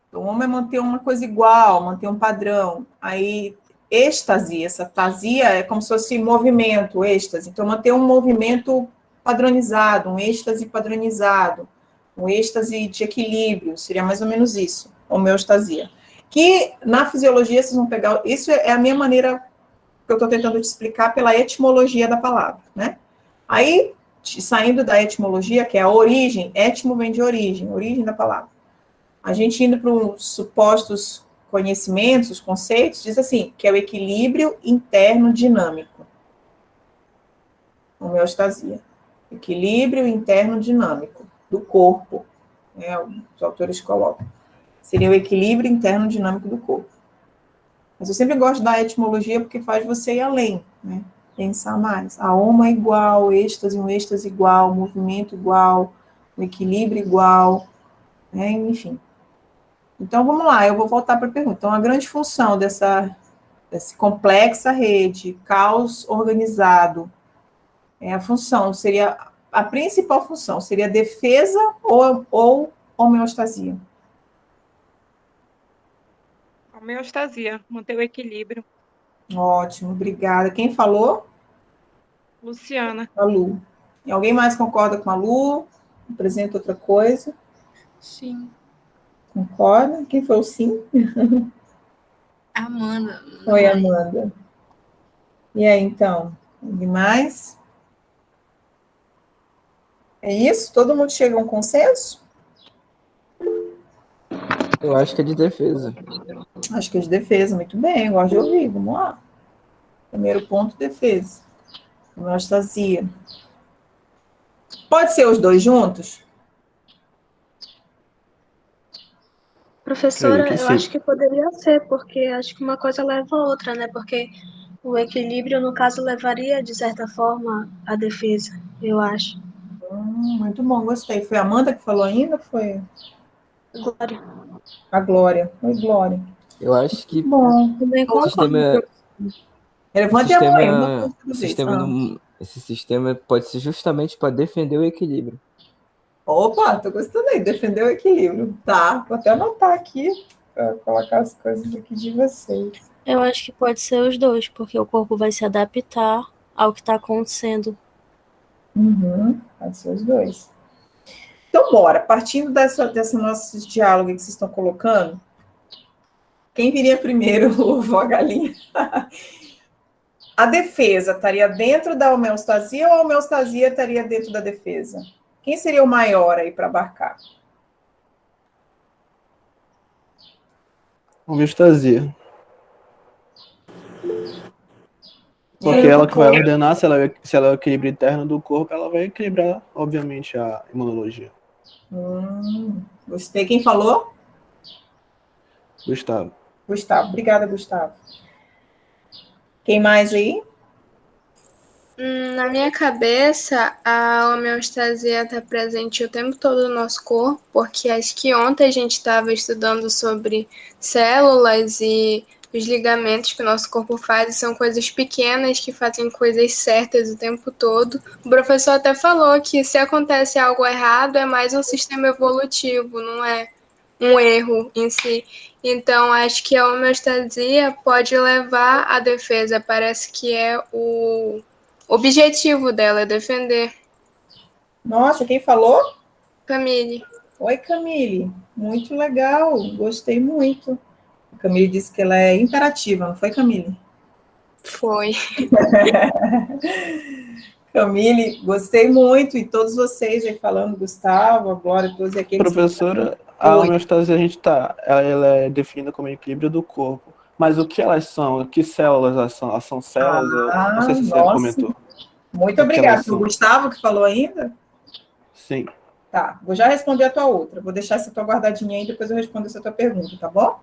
Então, homo é manter uma coisa igual, manter um padrão. Aí, êxtase, essa tasia é como se fosse movimento, êxtase. Então, manter um movimento padronizado, um êxtase padronizado. Um êxtase de equilíbrio, seria mais ou menos isso, homeostasia. Que na fisiologia vocês vão pegar, isso é a minha maneira que eu estou tentando te explicar pela etimologia da palavra, né? Aí, saindo da etimologia, que é a origem, etimo vem de origem da palavra. A gente indo para os supostos conhecimentos, os conceitos, diz assim, que é o equilíbrio interno dinâmico. Homeostasia. Equilíbrio interno dinâmico do corpo, né, os autores colocam. Seria o equilíbrio interno dinâmico do corpo. Mas eu sempre gosto da etimologia porque faz você ir além, né? Pensar mais. A homo é igual, um êxtase igual, movimento igual, um equilíbrio igual, né? Enfim. Então, vamos lá, eu vou voltar para a pergunta. Então, a grande função dessa complexa rede, caos organizado, a função seria... A principal função seria defesa ou homeostasia? Homeostasia, manter o equilíbrio. Ótimo, obrigada. Quem falou? Luciana. A Lu. E alguém mais concorda com a Lu? Apresenta outra coisa? Sim. Concorda? Quem foi o sim? Amanda. Foi a Amanda. E aí, então? Alguém mais? É isso? Todo mundo chega a um consenso? Eu acho que é de defesa. Acho que é de defesa, muito bem, eu gosto de ouvir, vamos lá. Primeiro ponto, defesa. Homeostasia. Pode ser os dois juntos? Professora, Creio que eu sim. acho que poderia ser, porque acho que uma coisa leva a outra, né? Porque o equilíbrio, no caso, levaria, de certa forma, à defesa, eu acho. Muito bom, gostei. Foi a Amanda que falou ainda? Foi Glória. a Glória. Oi, Glória. Eu acho que Bom. Também o concordo. sistema, o Levante a mão aí, uma coisa sistema, por o vez. sistema esse sistema pode ser justamente para defender o equilíbrio. Opa, tô gostando aí, defender o equilíbrio. Tá, vou até anotar aqui, para colocar as coisas aqui de vocês. Eu acho que pode ser os dois, porque o corpo vai se adaptar ao que está acontecendo. Pode ser os dois. Então, bora. Partindo dessa nosso diálogo que vocês estão colocando, quem viria primeiro, o ovo ou a galinha? A defesa estaria dentro da homeostasia ou a homeostasia estaria dentro da defesa? Quem seria o maior aí para abarcar? Homeostasia. Porque ela que vai ordenar se ela é o equilíbrio interno do corpo, ela vai equilibrar, obviamente, a imunologia. Gostei. Quem falou? Gustavo. Gustavo. Obrigada, Gustavo. Quem mais aí? Na minha cabeça, a homeostasia está presente o tempo todo no nosso corpo, porque acho que ontem a gente estava estudando sobre células e os ligamentos que o nosso corpo faz, e são coisas pequenas que fazem coisas certas o tempo todo. O professor até falou que se acontece algo errado, é mais um sistema evolutivo, não é um erro em si. Então, acho que a homeostasia pode levar à defesa, parece que é o objetivo dela, é defender. Nossa, quem falou? Camille. Oi, Camille. Muito legal. Gostei muito. A Camille disse que ela é imperativa, não foi, Camille? Foi. Camille, gostei muito. E todos vocês aí falando, Gustavo, a Glória, todos aqueles. Professora, a homeostasia ela é definida como equilíbrio do corpo. Mas o que elas são? Que células elas são? Elas são células? Eu não sei se você comentou. Muito obrigada. O Gustavo que falou ainda? Sim. Tá, vou já responder a tua outra. Vou deixar essa tua guardadinha aí, depois eu respondo essa tua pergunta, tá bom?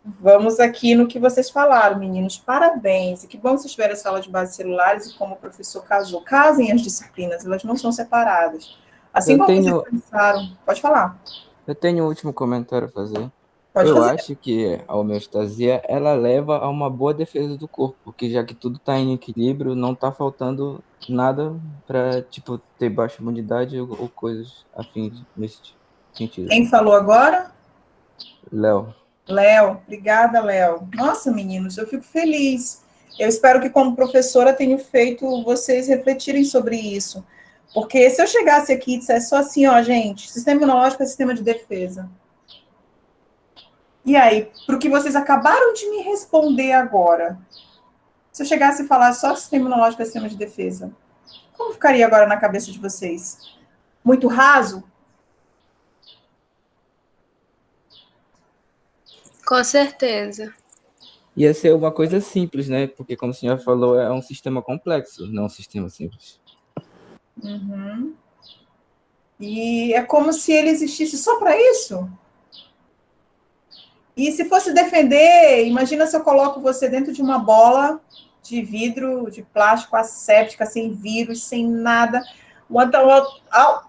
Vamos aqui no que vocês falaram, meninos. Parabéns. E que bom que vocês tiveram essa aula de bases celulares e como o professor casou. Casem as disciplinas, elas não são separadas. Assim como vocês pensaram. Pode falar. Eu tenho um último comentário a fazer. Pode eu fazer. acho que a homeostasia, ela leva a uma boa defesa do corpo, porque já que tudo está em equilíbrio, não está faltando nada para, tipo, ter baixa imunidade ou coisas afins nesse sentido. Quem falou agora? Léo. Léo, obrigada, Léo. Nossa, meninos, eu fico feliz. Eu espero que, como professora, tenha feito vocês refletirem sobre isso. Porque se eu chegasse aqui e dissesse só assim, ó, gente, sistema imunológico é sistema de defesa. E aí, para o que vocês acabaram de me responder agora, se eu chegasse e falasse só sistema imunológico é sistema de defesa, como ficaria agora na cabeça de vocês? Muito raso? Com certeza. Ia ser uma coisa simples, né? Porque, como a senhora falou, é um sistema complexo, não um sistema simples. E é como se ele existisse só para isso? E se fosse defender, imagina se eu coloco você dentro de uma bola de vidro, de plástico asséptica, sem vírus, sem nada,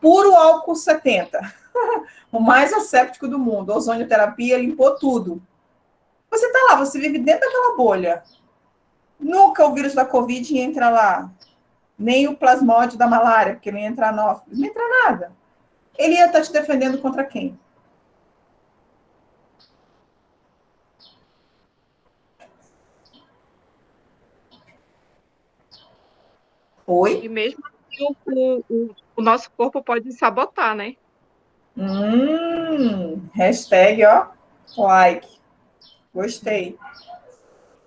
puro álcool 70, o mais asséptico do mundo, ozonioterapia, limpou tudo. Você está lá, você vive dentro daquela bolha. Nunca o vírus da Covid entra lá, nem o plasmódio da malária, porque não ia entrar anófilis, não entra nada. Ele ia estar te defendendo contra quem? Oi? E mesmo assim, o nosso corpo pode sabotar, né? Hashtag, ó, like. Gostei.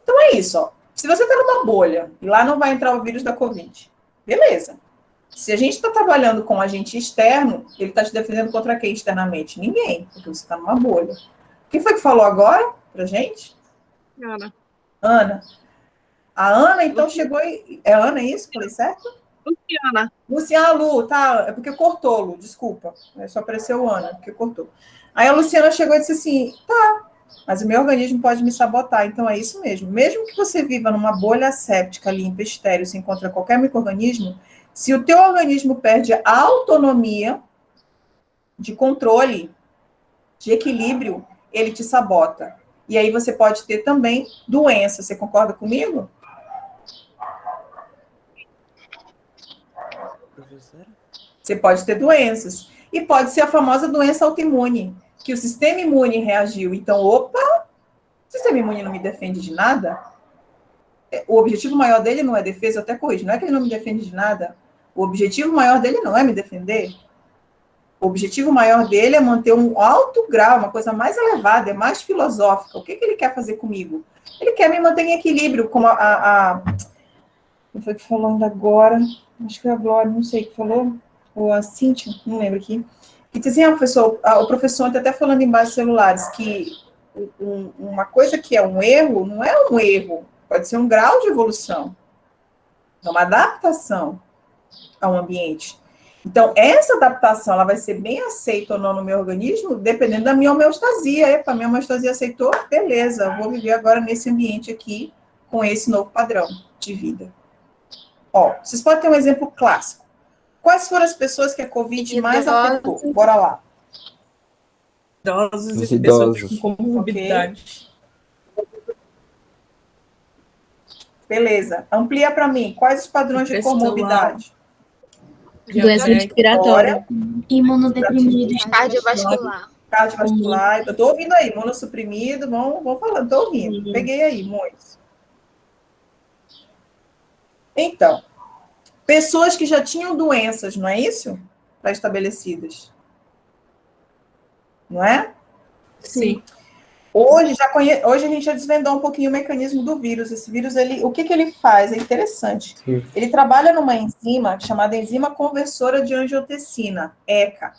Então é isso, ó. Se você está numa bolha e lá não vai entrar o vírus da Covid, beleza. Se a gente está trabalhando com um agente externo, ele está te defendendo contra quem externamente? Ninguém, porque você está numa bolha. Quem foi que falou agora pra gente? Ana. Ana. A Ana, então, chegou e... É Ana, é isso? Falei certo? Luciana. Luciana, Lu, tá, é porque cortou, Lu, desculpa. Só apareceu Ana, porque cortou. Aí a Luciana chegou e disse assim, tá, mas o meu organismo pode me sabotar, então é isso mesmo. Mesmo que você viva numa bolha séptica, limpa, estéril, se encontra qualquer micro-organismo, se o teu organismo perde a autonomia de controle, de equilíbrio, ele te sabota. E aí você pode ter também doença. Você concorda comigo? Professora? Você pode ter doenças. E pode ser a famosa doença autoimune, que o sistema imune reagiu. Então, opa, o sistema imune não me defende de nada? O objetivo maior dele não é defesa, eu até corrijo, não é que ele não me defende de nada. O objetivo maior dele não é me defender. O objetivo maior dele é manter um alto grau, uma coisa mais elevada, é mais filosófica. O que ele quer fazer comigo? Ele quer me manter em equilíbrio, como quem foi que falou ainda agora? Acho que foi a Glória, não sei que falou. Ou a Cíntia, não lembro aqui. Que dizia assim, professor, o professor ontem até falando em bases celulares, que uma coisa que é um erro, não é um erro. Pode ser um grau de evolução. É uma adaptação ao ambiente. Então, essa adaptação, ela vai ser bem aceita ou não no meu organismo, dependendo da minha homeostasia. Epa, minha homeostasia aceitou? Beleza, vou viver agora nesse ambiente aqui, com esse novo padrão de vida. Ó, vocês podem ter um exemplo clássico. Quais foram as pessoas que a Covid mais afetou? Bora lá. Idosos e pessoas com comorbidade. Okay. Beleza. Amplia para mim. Quais os padrões de comorbidade? Doença respiratória. Imunodeprimido. Cardiovascular. Cardiovascular. Eu tô ouvindo aí. Imunossuprimido. Vamos falando. Tô ouvindo. Peguei aí, muitos. Então, pessoas que já tinham doenças, não é isso? Pré-estabelecidas. Não é? Sim. Hoje a gente já desvendou um pouquinho o mecanismo do vírus. Esse vírus, o que ele faz? É interessante. Sim. Ele trabalha numa enzima chamada enzima conversora de angiotensina, ECA.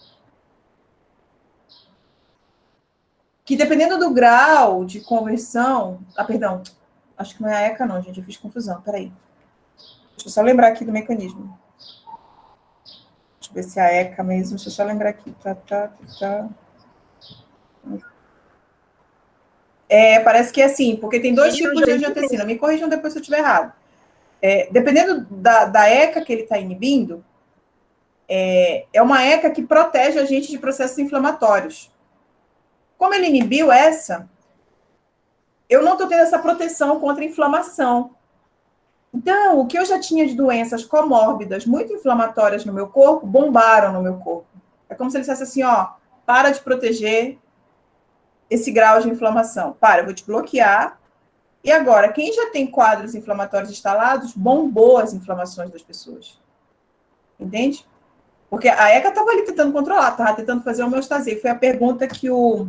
Que dependendo do grau de conversão... perdão. Acho que não é a ECA não, gente. Eu fiz confusão. Peraí. Deixa eu só lembrar aqui do mecanismo. Deixa eu ver se é a ECA mesmo. Deixa eu só lembrar aqui. Parece que é assim, porque tem dois tipos de angiotensina. Me corrijam depois se eu estiver errado. Dependendo da ECA que ele está inibindo, é uma ECA que protege a gente de processos inflamatórios. Como ele inibiu essa, eu não estou tendo essa proteção contra a inflamação. Então, o que eu já tinha de doenças comórbidas, muito inflamatórias no meu corpo, bombaram no meu corpo. É como se ele dissesse assim, ó, para de proteger esse grau de inflamação. Eu vou te bloquear. E agora, quem já tem quadros inflamatórios instalados, bombou as inflamações das pessoas. Entende? Porque a ECA estava ali tentando controlar, estava tentando fazer homeostasia. Foi a pergunta que o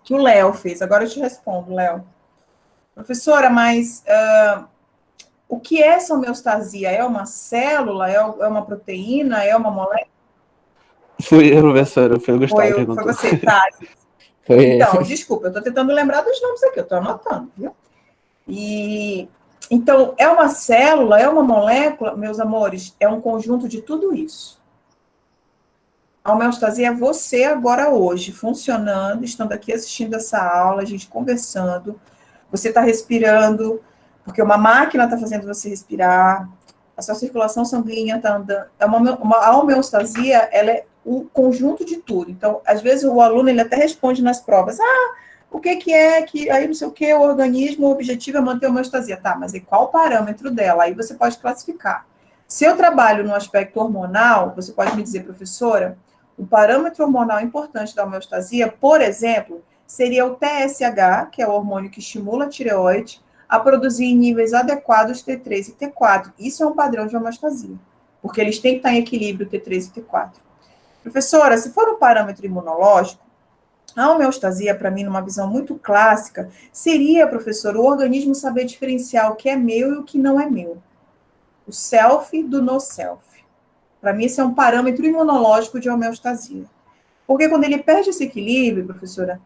Léo fez. Agora eu te respondo, Léo. Professora, mas o que é essa homeostasia? É uma célula? É uma proteína? É uma molécula? Fui eu, professora. Foi o Gustavo que perguntou. Foi você, tá? Então, desculpa, eu estou tentando lembrar dos nomes aqui, eu estou anotando, viu? Então, é uma célula, é uma molécula, meus amores, é um conjunto de tudo isso. A homeostasia é você agora hoje, funcionando, estando aqui assistindo essa aula, a gente conversando, você está respirando, porque uma máquina está fazendo você respirar, a sua circulação sanguínea está andando. A homeostasia, ela é um conjunto de tudo. Então, às vezes, o aluno ele até responde nas provas, o que é que, aí não sei o que, o organismo, o objetivo é manter a homeostasia. Tá, mas e qual o parâmetro dela? Aí você pode classificar. Se eu trabalho no aspecto hormonal, você pode me dizer, professora, o parâmetro hormonal importante da homeostasia, por exemplo, seria o TSH, que é o hormônio que estimula a tireoide, a produzir em níveis adequados T3 e T4. Isso é um padrão de homeostasia, porque eles têm que estar em equilíbrio T3 e T4. Professora, se for um parâmetro imunológico, a homeostasia, para mim, numa visão muito clássica, seria, professor, o organismo saber diferenciar o que é meu e o que não é meu. O self do no self. Para mim, esse é um parâmetro imunológico de homeostasia. Porque quando ele perde esse equilíbrio, professora,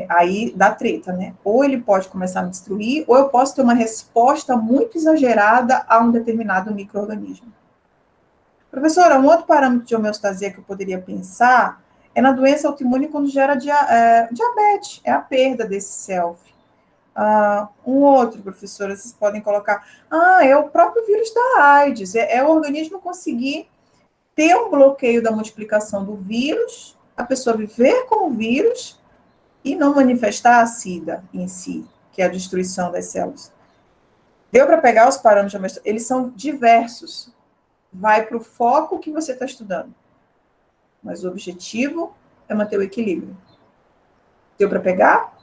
aí dá treta, né? Ou ele pode começar a me destruir, ou eu posso ter uma resposta muito exagerada a um determinado micro-organismo. Professora, um outro parâmetro de homeostasia que eu poderia pensar é na doença autoimune quando gera diabetes, é a perda desse self. Um outro, professora, vocês podem colocar, é o próprio vírus da AIDS, é o organismo conseguir ter um bloqueio da multiplicação do vírus, a pessoa viver com o vírus e não manifestar a SIDA em si, que é a destruição das células. Deu para pegar os parâmetros de homeostasia? Eles são diversos. Vai para o foco que você está estudando. Mas o objetivo é manter o equilíbrio. Deu para pegar?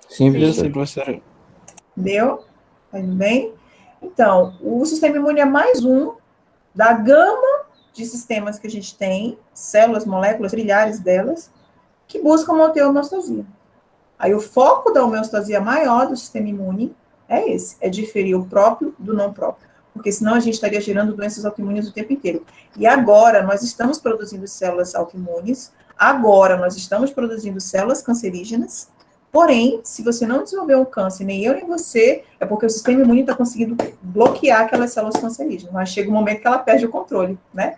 Sim, professora. Deu? Tá indo bem? Então, o sistema imune é mais um da gama de sistemas que a gente tem, células, moléculas, trilhares delas, que buscam manter a homeostasia. Aí o foco da homeostasia maior do sistema imune é esse, é diferir o próprio do não próprio. Porque senão a gente estaria gerando doenças autoimunes o tempo inteiro. E agora nós estamos produzindo células autoimunes, agora nós estamos produzindo células cancerígenas, porém, se você não desenvolver um câncer, nem eu nem você, é porque o sistema imune está conseguindo bloquear aquelas células cancerígenas. Mas chega um momento que ela perde o controle, né?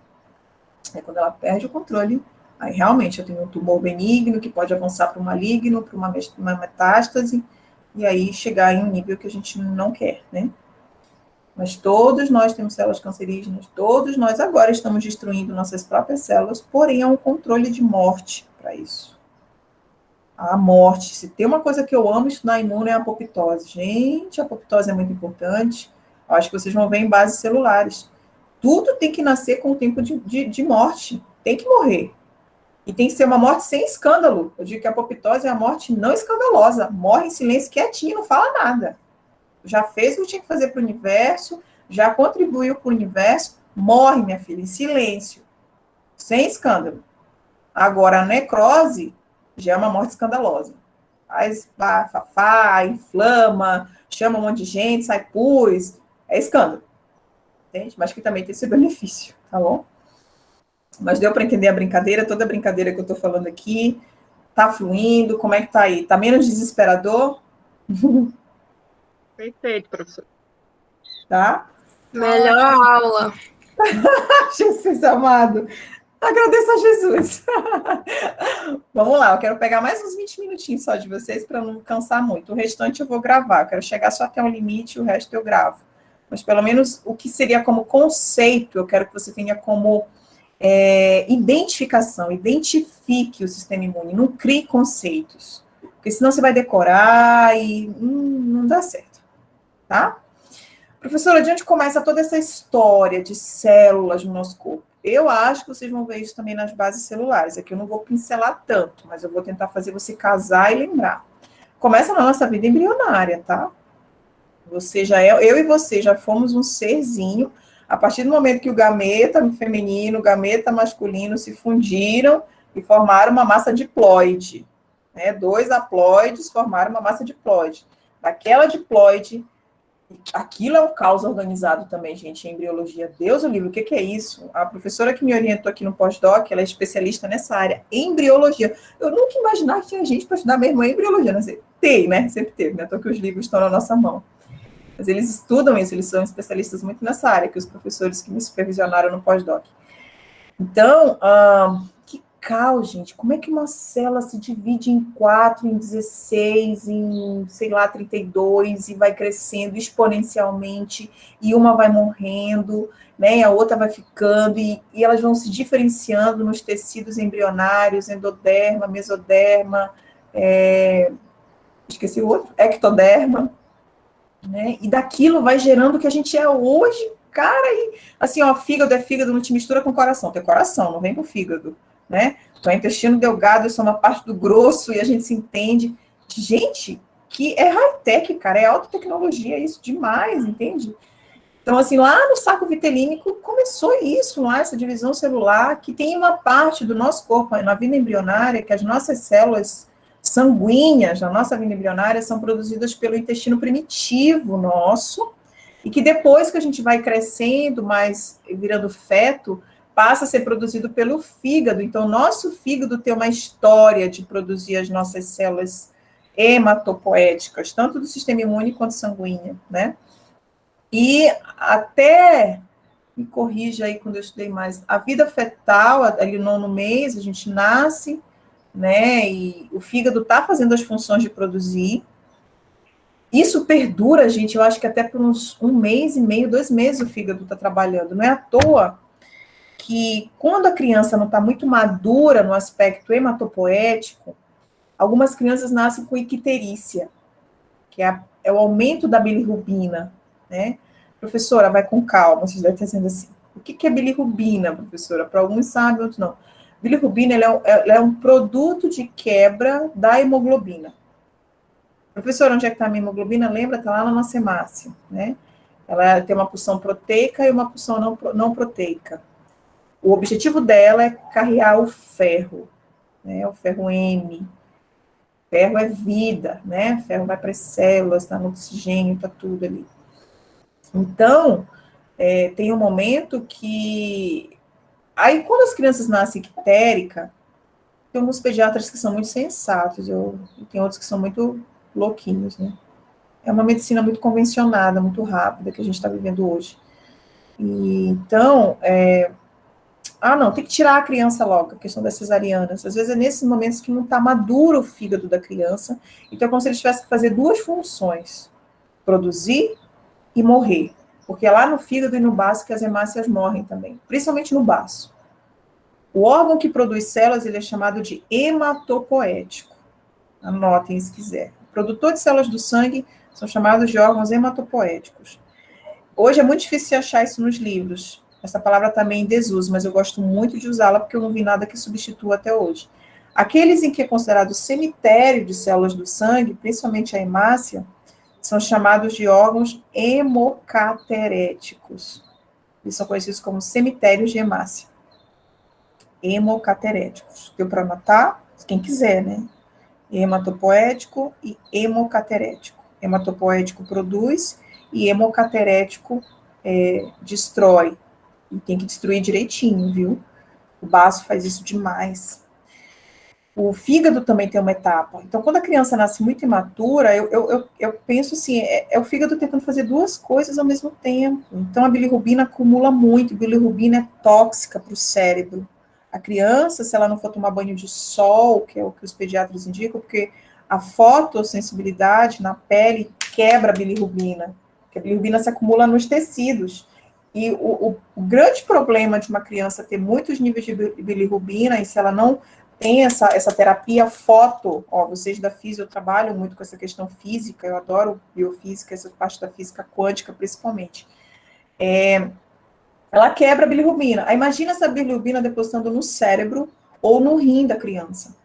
É quando ela perde o controle, aí realmente eu tenho um tumor benigno que pode avançar para um maligno, para uma metástase, e aí chegar em um nível que a gente não quer, né? Mas todos nós temos células cancerígenas, todos nós agora estamos destruindo nossas próprias células, porém há um controle de morte para isso. A morte, se tem uma coisa que eu amo estudar imune é a apoptose. Gente, a apoptose é muito importante. Eu acho que vocês vão ver em bases celulares. Tudo tem que nascer com o tempo de morte. Tem que morrer. E tem que ser uma morte sem escândalo. Eu digo que a apoptose é a morte não escandalosa. Morre em silêncio, quietinho, não fala nada. Já fez o que tinha que fazer para o universo, já contribuiu para o universo, morre, minha filha, em silêncio, sem escândalo. Agora, a necrose já é uma morte escandalosa. Faz bafafá, inflama, chama um monte de gente, sai pus, é escândalo. Entende? Mas que também tem esse benefício, tá bom? Mas deu para entender a brincadeira, toda a brincadeira que eu estou falando aqui, tá fluindo, como é que tá aí? Tá menos desesperador? Perfeito, professor. Tá? Melhor aula. Jesus amado. Agradeço a Jesus. Vamos lá, eu quero pegar mais uns 20 minutinhos só de vocês para não cansar muito. O restante eu vou gravar. Eu quero chegar só até um limite, o resto eu gravo. Mas pelo menos o que seria como conceito, eu quero que você tenha como identificação. Identifique o sistema imune, não crie conceitos. Porque senão você vai decorar e não dá certo. Tá? Professora, de onde começa toda essa história de células no nosso corpo? Eu acho que vocês vão ver isso também nas bases celulares. Aqui eu não vou pincelar tanto, mas eu vou tentar fazer você casar e lembrar. Começa na nossa vida embrionária, tá? Eu e você já fomos um serzinho. A partir do momento que o gameta feminino, o gameta masculino se fundiram e formaram uma massa diploide. Né? 2 haploides formaram uma massa diploide. Daquela diploide, aquilo é um caos organizado também, gente, em embriologia. Deus o livre, o que é isso? A professora que me orientou aqui no pós-doc, ela é especialista nessa área, embriologia. Eu nunca imaginava que tinha gente para estudar mesmo em embriologia. Não sei, tem, né? Sempre teve, né? Então que os livros estão na nossa mão. Mas eles estudam isso, eles são especialistas muito nessa área, que os professores que me supervisionaram no pós-doc. Então, que caos, gente. Como é que uma célula se divide em 4, em 16, em, 32, e vai crescendo exponencialmente, e uma vai morrendo, né, e a outra vai ficando, e elas vão se diferenciando nos tecidos embrionários, endoderma, mesoderma, esqueci o outro, ectoderma, né, e daquilo vai gerando o que a gente é hoje, cara, e assim, ó, fígado é fígado, não te mistura com coração, tem coração, não vem com fígado, né? Então, intestino delgado, isso é uma parte do grosso e a gente se entende. Gente, que é high-tech, cara, é alta tecnologia, isso demais, entende? Então, assim, lá no saco vitelínico começou isso, lá, essa divisão celular, que tem uma parte do nosso corpo, na vida embrionária, que as nossas células sanguíneas, na nossa vida embrionária, são produzidas pelo intestino primitivo nosso, e que depois que a gente vai crescendo, mais virando feto, passa a ser produzido pelo fígado. Então, o nosso fígado tem uma história de produzir as nossas células hematopoéticas, tanto do sistema imune quanto sanguíneo, né? E até, me corrija aí quando eu estudei mais, a vida fetal, ali no 9º mês, a gente nasce, né? E o fígado está fazendo as funções de produzir. Isso perdura, gente, eu acho que até por uns 1 mês e meio, 2 meses o fígado está trabalhando. Não é à toa que quando a criança não está muito madura no aspecto hematopoético, algumas crianças nascem com icterícia, que é o aumento da bilirrubina, né? Professora, vai com calma, vocês devem estar dizendo assim, o que é bilirrubina, professora? Para alguns sabem, outros não. Bilirrubina ela é um produto de quebra da hemoglobina. Professora, onde é que está a minha hemoglobina? Lembra? Está lá na nossa hemácia, né? Ela tem uma porção proteica e uma porção não proteica. O objetivo dela é carregar o ferro, né? O ferro M. Ferro é vida, né? Ferro vai para as células, está no oxigênio, está tudo ali. Então, tem um momento que... Aí, quando as crianças nascem ictérica, tem alguns pediatras que são muito sensatos, e tem outros que são muito louquinhos, né? É uma medicina muito convencionada, muito rápida, que a gente está vivendo hoje. E, então, não, tem que tirar a criança logo, a questão das cesarianas. Às vezes é nesses momentos que não está maduro o fígado da criança, então é como se ele tivesse que fazer 2 funções, produzir e morrer, porque é lá no fígado e no baço que as hemácias morrem também, principalmente no baço. O órgão que produz células, ele é chamado de hematopoético. Anotem se quiser. O produtor de células do sangue são chamados de órgãos hematopoéticos. Hoje é muito difícil achar isso nos livros. Essa palavra também em desuso, mas eu gosto muito de usá-la porque eu não vi nada que substitua até hoje. Aqueles em que é considerado cemitério de células do sangue, principalmente a hemácia, são chamados de órgãos hemocateréticos. Eles são conhecidos como cemitérios de hemácia. Hemocateréticos. Deu para anotar? Quem quiser, né? Hematopoético e hemocaterético. Hematopoético produz e hemocaterético destrói. E tem que destruir direitinho, viu? O baço faz isso demais. O fígado também tem uma etapa. Então, quando a criança nasce muito imatura, eu penso assim, é o fígado tentando fazer 2 coisas ao mesmo tempo. Então, a bilirrubina acumula muito. Bilirrubina é tóxica para o cérebro. A criança, se ela não for tomar banho de sol, que é o que os pediatras indicam, porque a fotossensibilidade na pele quebra a bilirrubina, porque a bilirrubina se acumula nos tecidos. E o grande problema de uma criança ter muitos níveis de bilirrubina, e se ela não tem essa terapia vocês da física, eu trabalho muito com essa questão física, eu adoro biofísica, essa parte da física quântica, principalmente. Ela quebra a bilirrubina. Aí imagina essa bilirrubina depositando no cérebro ou no rim da criança.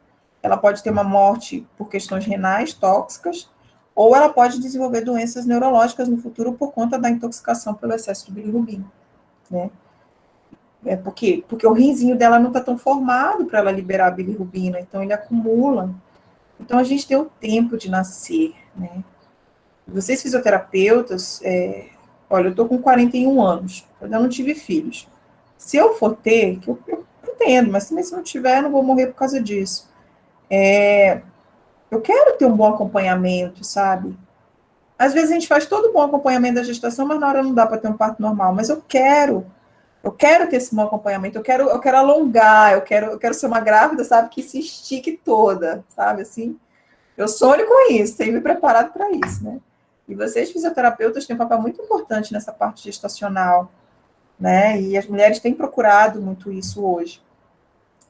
Ela pode ter uma morte por questões renais tóxicas, ou ela pode desenvolver doenças neurológicas no futuro por conta da intoxicação pelo excesso de bilirrubina, né? Por quê? Porque o rinzinho dela não está tão formado para ela liberar a bilirrubina, então ele acumula. Então a gente tem o tempo de nascer, né? Vocês fisioterapeutas, olha, eu estou com 41 anos, eu ainda não tive filhos. Se eu for ter, que eu pretendo, mas também se não tiver, eu não vou morrer por causa disso. Eu quero ter um bom acompanhamento, sabe? Às vezes a gente faz todo o bom acompanhamento da gestação, mas na hora não dá para ter um parto normal. Mas eu quero ter esse bom acompanhamento, eu quero alongar, eu quero ser uma grávida, sabe, que se estique toda, sabe, assim. Eu sonho com isso, tenho me preparado para isso, né? E vocês, fisioterapeutas, têm um papel muito importante nessa parte gestacional, né? E as mulheres têm procurado muito isso hoje.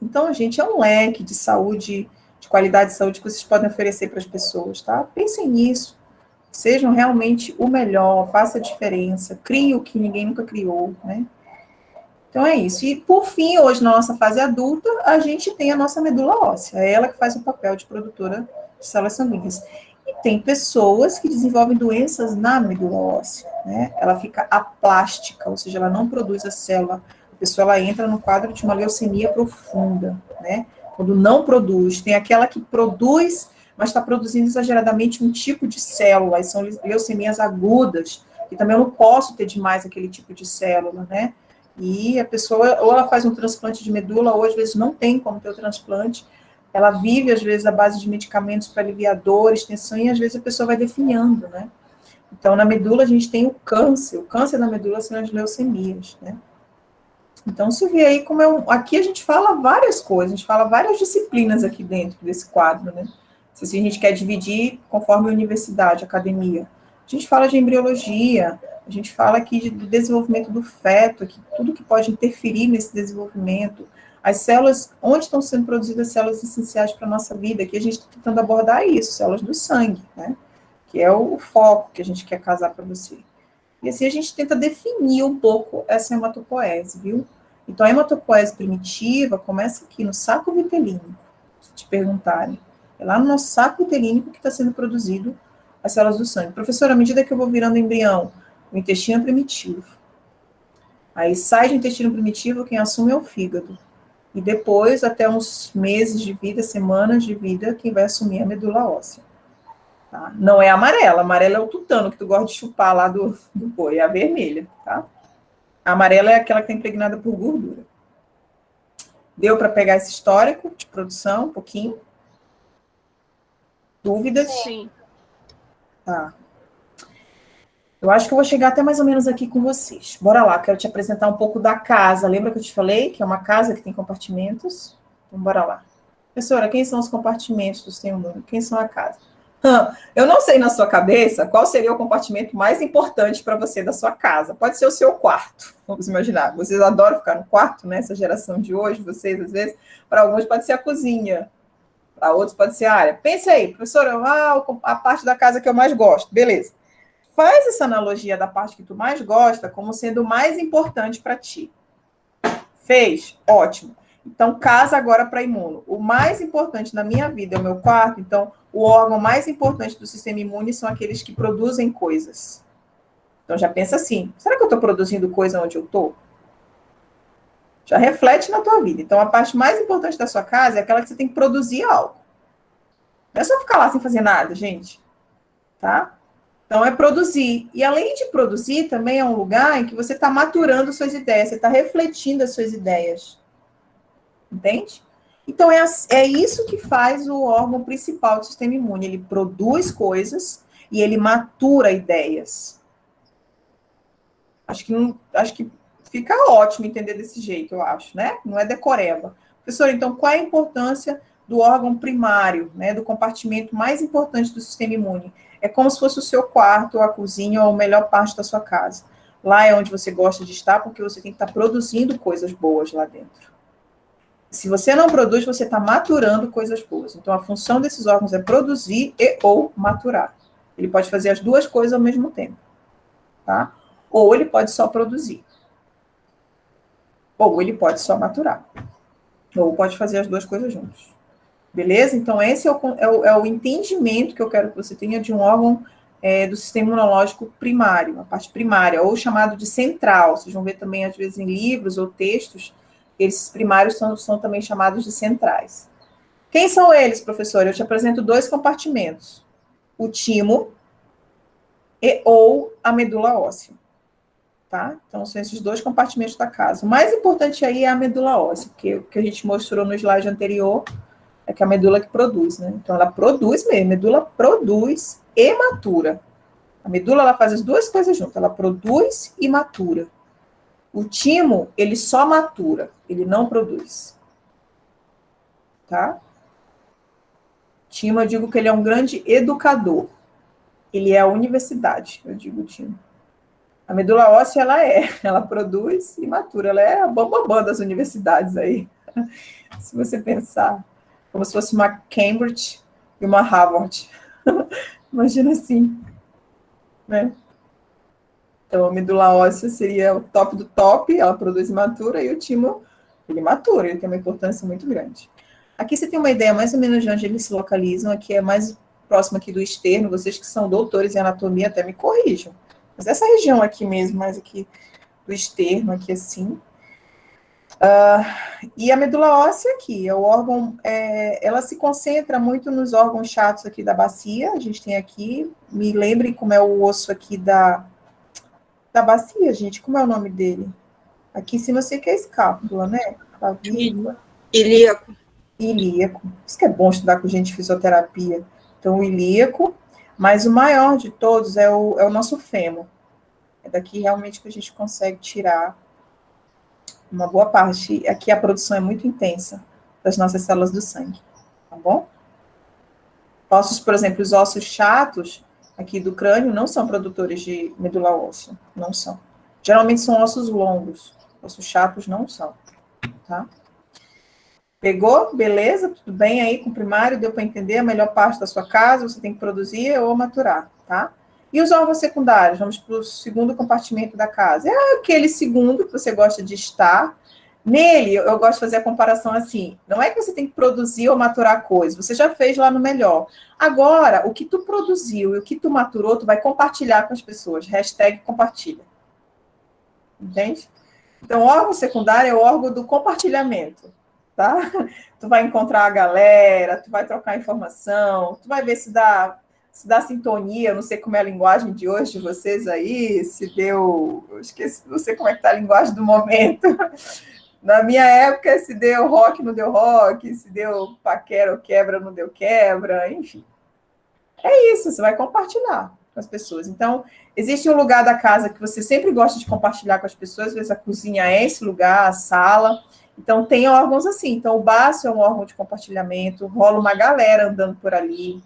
Então, gente, é um leque de saúde, de qualidade de saúde que vocês podem oferecer para as pessoas, tá? Pensem nisso. Sejam realmente o melhor, faça a diferença, crie o que ninguém nunca criou, né? Então, é isso. E, por fim, hoje, na nossa fase adulta, a gente tem a nossa medula óssea. É ela que faz o papel de produtora de células sanguíneas. E tem pessoas que desenvolvem doenças na medula óssea, né? Ela fica aplástica, ou seja, ela não produz a célula. A pessoa, ela entra no quadro de uma leucemia profunda, né? Quando não produz. Tem aquela que produz, mas está produzindo exageradamente um tipo de célula, e são leucemias agudas, que também eu não posso ter demais aquele tipo de célula, né? E a pessoa, ou ela faz um transplante de medula, ou às vezes não tem como ter o transplante, ela vive, às vezes, à base de medicamentos para aliviar dor, extensão, e às vezes a pessoa vai definhando, né? Então, na medula, a gente tem o câncer da medula são as leucemias, né? Então, se vê aí como aqui a gente fala várias coisas, a gente fala várias disciplinas aqui dentro desse quadro, né? Se a gente quer dividir conforme a universidade, academia. A gente fala de embriologia, a gente fala aqui do desenvolvimento do feto, aqui, tudo que pode interferir nesse desenvolvimento, as células, onde estão sendo produzidas células essenciais para a nossa vida, aqui a gente está tentando abordar isso, células do sangue, né? Que é o foco que a gente quer casar para você. E assim a gente tenta definir um pouco essa hematopoese, viu? Então, a hematopoese primitiva começa aqui no saco vitelínico, se te perguntarem. É lá no nosso saco vitelínico que está sendo produzido as células do sangue. Professora, à medida que eu vou virando embrião, o intestino é primitivo. Aí sai do intestino primitivo, quem assume é o fígado. E depois, até uns meses de vida, semanas de vida, quem vai assumir é a medula óssea. Tá? Não é a amarela é o tutano, que tu gosta de chupar lá do boi, é a vermelha, tá? A amarela é aquela que está impregnada por gordura. Deu para pegar esse histórico de produção, um pouquinho? Dúvidas? Sim. Tá. Eu acho que eu vou chegar até mais ou menos aqui com vocês. Bora lá, quero te apresentar um pouco da casa. Lembra que eu te falei que é uma casa que tem compartimentos? Então, bora lá. Professora, quem são os compartimentos do sistema imune? Quem são a casa? Eu não sei na sua cabeça qual seria o compartimento mais importante para você da sua casa. Pode ser o seu quarto, vamos imaginar. Vocês adoram ficar no quarto, né? Essa geração de hoje, vocês, às vezes, para alguns pode ser a cozinha, para outros pode ser a área. Pensa aí, professora, a parte da casa que eu mais gosto. Beleza. Faz essa analogia da parte que tu mais gosta como sendo o mais importante para ti. Fez? Ótimo. Então, casa agora para imuno. O mais importante na minha vida é o meu quarto, então, o órgão mais importante do sistema imune são aqueles que produzem coisas. Então, já pensa assim, será que eu estou produzindo coisa onde eu estou? Já reflete na tua vida. Então, a parte mais importante da sua casa é aquela que você tem que produzir algo. Não é só ficar lá sem fazer nada, gente. Tá? Então, é produzir. E, além de produzir, também é um lugar em que você está maturando suas ideias, você está refletindo as suas ideias. Entende? Então, é isso que faz o órgão principal do sistema imune. Ele produz coisas e ele matura ideias. Acho que fica ótimo entender desse jeito, eu acho, né? Não é decoreba. Professor, então, qual é a importância do órgão primário, né? Do compartimento mais importante do sistema imune? É como se fosse o seu quarto, ou a cozinha, ou a melhor parte da sua casa. Lá é onde você gosta de estar, porque você tem que estar produzindo coisas boas lá dentro. Se você não produz, você está maturando coisas boas. Então, a função desses órgãos é produzir e ou maturar. Ele pode fazer as duas coisas ao mesmo tempo. Tá? Ou ele pode só produzir. Ou ele pode só maturar. Ou pode fazer as duas coisas juntos. Beleza? Então, esse é o entendimento que eu quero que você tenha de um órgão do sistema imunológico primário, a parte primária, ou chamado de central. Vocês vão ver também, às vezes, em livros ou textos, esses primários são também chamados de centrais. Quem são eles, professor? Eu te apresento 2 compartimentos. O timo e ou a medula óssea. Tá? Então, são esses 2 compartimentos da casa. O mais importante aí é a medula óssea, porque o que a gente mostrou no slide anterior é que a medula que produz, né? Então, ela produz mesmo. A medula produz e matura. A medula, ela faz as duas coisas juntas. Ela produz e matura. O timo, ele só matura, ele não produz. Tá? Timo, eu digo que ele é um grande educador. Ele é a universidade, eu digo timo. A medula óssea, ela produz e matura. Ela é a bambambam das universidades aí. Se você pensar, como se fosse uma Cambridge e uma Harvard. Imagina assim, né? Então, a medula óssea seria o top do top, ela produz e matura, e o timo, ele matura, ele tem uma importância muito grande. Aqui você tem uma ideia mais ou menos de onde eles se localizam, aqui é mais próximo aqui do externo, vocês que são doutores em anatomia até me corrijam. Mas essa região aqui mesmo, mais aqui do externo, aqui assim. E a medula óssea aqui, é o órgão, ela se concentra muito nos órgãos chatos aqui da bacia, a gente tem aqui, me lembrem como é o osso aqui da bacia, gente, como é o nome dele? Aqui em cima eu sei que é escápula, né? Clavícula. Ilíaco. Ilíaco. Isso que é bom estudar com gente de fisioterapia. Então, o ilíaco, mas o maior de todos é o nosso fêmur. É daqui realmente que a gente consegue tirar uma boa parte. Aqui a produção é muito intensa das nossas células do sangue, tá bom? Ossos, por exemplo, os ossos chatos aqui do crânio não são produtores de medula óssea, não são. Geralmente são ossos longos, ossos chatos não são, tá? Pegou? Beleza? Tudo bem aí com o primário? Deu para entender a melhor parte da sua casa? Você tem que produzir ou maturar, tá? E os órgãos secundários? Vamos para o segundo compartimento da casa. É aquele segundo que você gosta de estar. Nele, eu gosto de fazer a comparação assim. Não é que você tem que produzir ou maturar coisa. Você já fez lá no melhor. Agora, o que tu produziu e o que tu maturou, tu vai compartilhar com as pessoas. Hashtag compartilha. Entende? Então, o órgão secundário é o órgão do compartilhamento. Tá? Tu vai encontrar a galera, tu vai trocar informação, tu vai ver se dá sintonia, eu não sei como é a linguagem de hoje de vocês aí, se deu, eu esqueci, não sei como é que tá a linguagem do momento. Na minha época, se deu rock, não deu rock, se deu paquera ou quebra, não deu quebra, enfim. É isso, você vai compartilhar com as pessoas. Então, existe um lugar da casa que você sempre gosta de compartilhar com as pessoas, às vezes a cozinha é esse lugar, a sala. Então, tem órgãos assim. Então, o baço é um órgão de compartilhamento, rola uma galera andando por ali.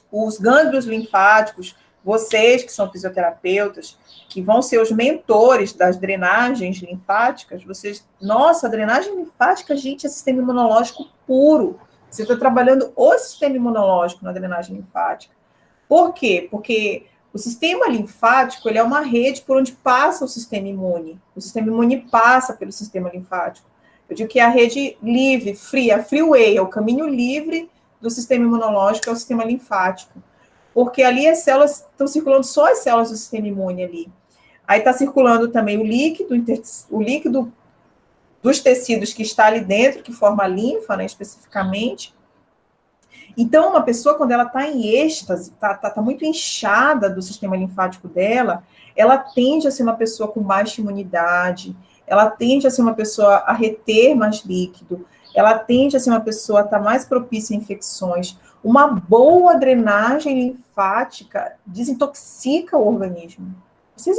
Os gânglios linfáticos, vocês que são fisioterapeutas, que vão ser os mentores das drenagens linfáticas, vocês... Nossa, a drenagem linfática, gente, é sistema imunológico puro. Você está trabalhando o sistema imunológico na drenagem linfática. Por quê? Porque o sistema linfático, ele é uma rede por onde passa o sistema imune. O sistema imune passa pelo sistema linfático. Eu digo que é a rede livre, a freeway, é o caminho livre do sistema imunológico, é o sistema linfático. Porque ali as células, estão circulando só as células do sistema imune ali. Aí está circulando também o líquido dos tecidos que está ali dentro, que forma a linfa, né, especificamente. Então, uma pessoa, quando ela está em êxtase, está muito inchada do sistema linfático dela, ela tende a ser uma pessoa com baixa imunidade, ela tende a ser uma pessoa a reter mais líquido, ela tende a ser uma pessoa a estar mais propícia a infecções. Uma boa drenagem linfática desintoxica o organismo. Vocês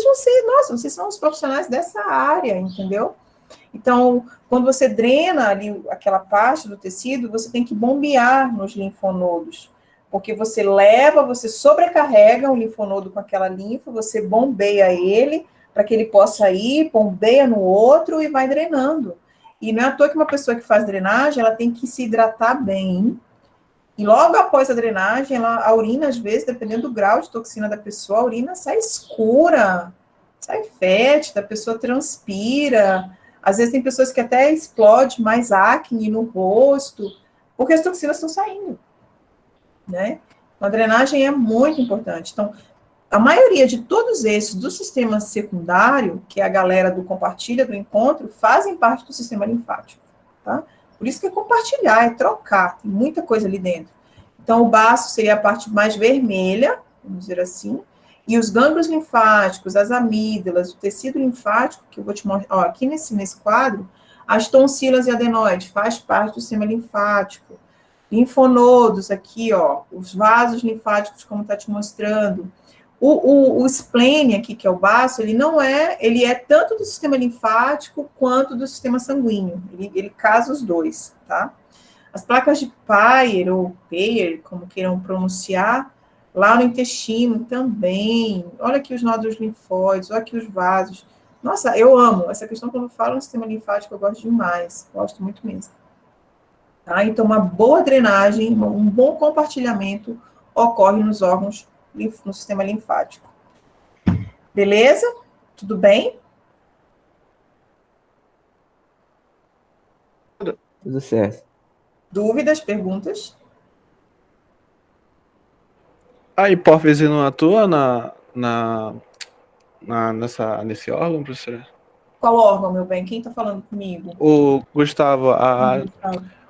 vão ser, nossa, vocês são os profissionais dessa área, entendeu? Então, quando você drena ali aquela parte do tecido, você tem que bombear nos linfonodos, porque você sobrecarrega o linfonodo com aquela linfa, você bombeia ele, para que ele possa ir, bombeia no outro e vai drenando. E não é à toa que uma pessoa que faz drenagem, ela tem que se hidratar bem, e logo após a drenagem, a urina, às vezes, dependendo do grau de toxina da pessoa, a urina sai escura, sai fétida, a pessoa transpira. Às vezes tem pessoas que até explodem mais acne no rosto, porque as toxinas estão saindo, né? Então, a drenagem é muito importante. Então, a maioria de todos esses do sistema secundário, que é a galera do compartilha, do encontro, fazem parte do sistema linfático, tá? Por isso que é compartilhar, é trocar, tem muita coisa ali dentro. Então, o baço seria a parte mais vermelha, vamos dizer assim, e os gânglios linfáticos, as amígdalas, o tecido linfático, que eu vou te mostrar, ó, aqui nesse quadro, as tonsilas e adenoides, faz parte do sistema linfático. Linfonodos, aqui, ó, os vasos linfáticos, como está te mostrando. O splênio aqui, que é o baço, ele é tanto do sistema linfático quanto do sistema sanguíneo. Ele casa os dois, tá? As placas de Peyer, ou Peyer, como queiram pronunciar, lá no intestino também. Olha aqui os nódulos linfóides, olha aqui os vasos. Nossa, eu amo. Essa questão, quando eu falo no sistema linfático, eu gosto demais. Gosto muito mesmo. Tá? Então, uma boa drenagem, um bom compartilhamento ocorre nos órgãos, no sistema linfático. Beleza? Tudo bem? Tudo certo. Dúvidas, perguntas? A hipófise não atua nesse órgão, professora? Qual órgão, meu bem? Quem está falando comigo? O Gustavo,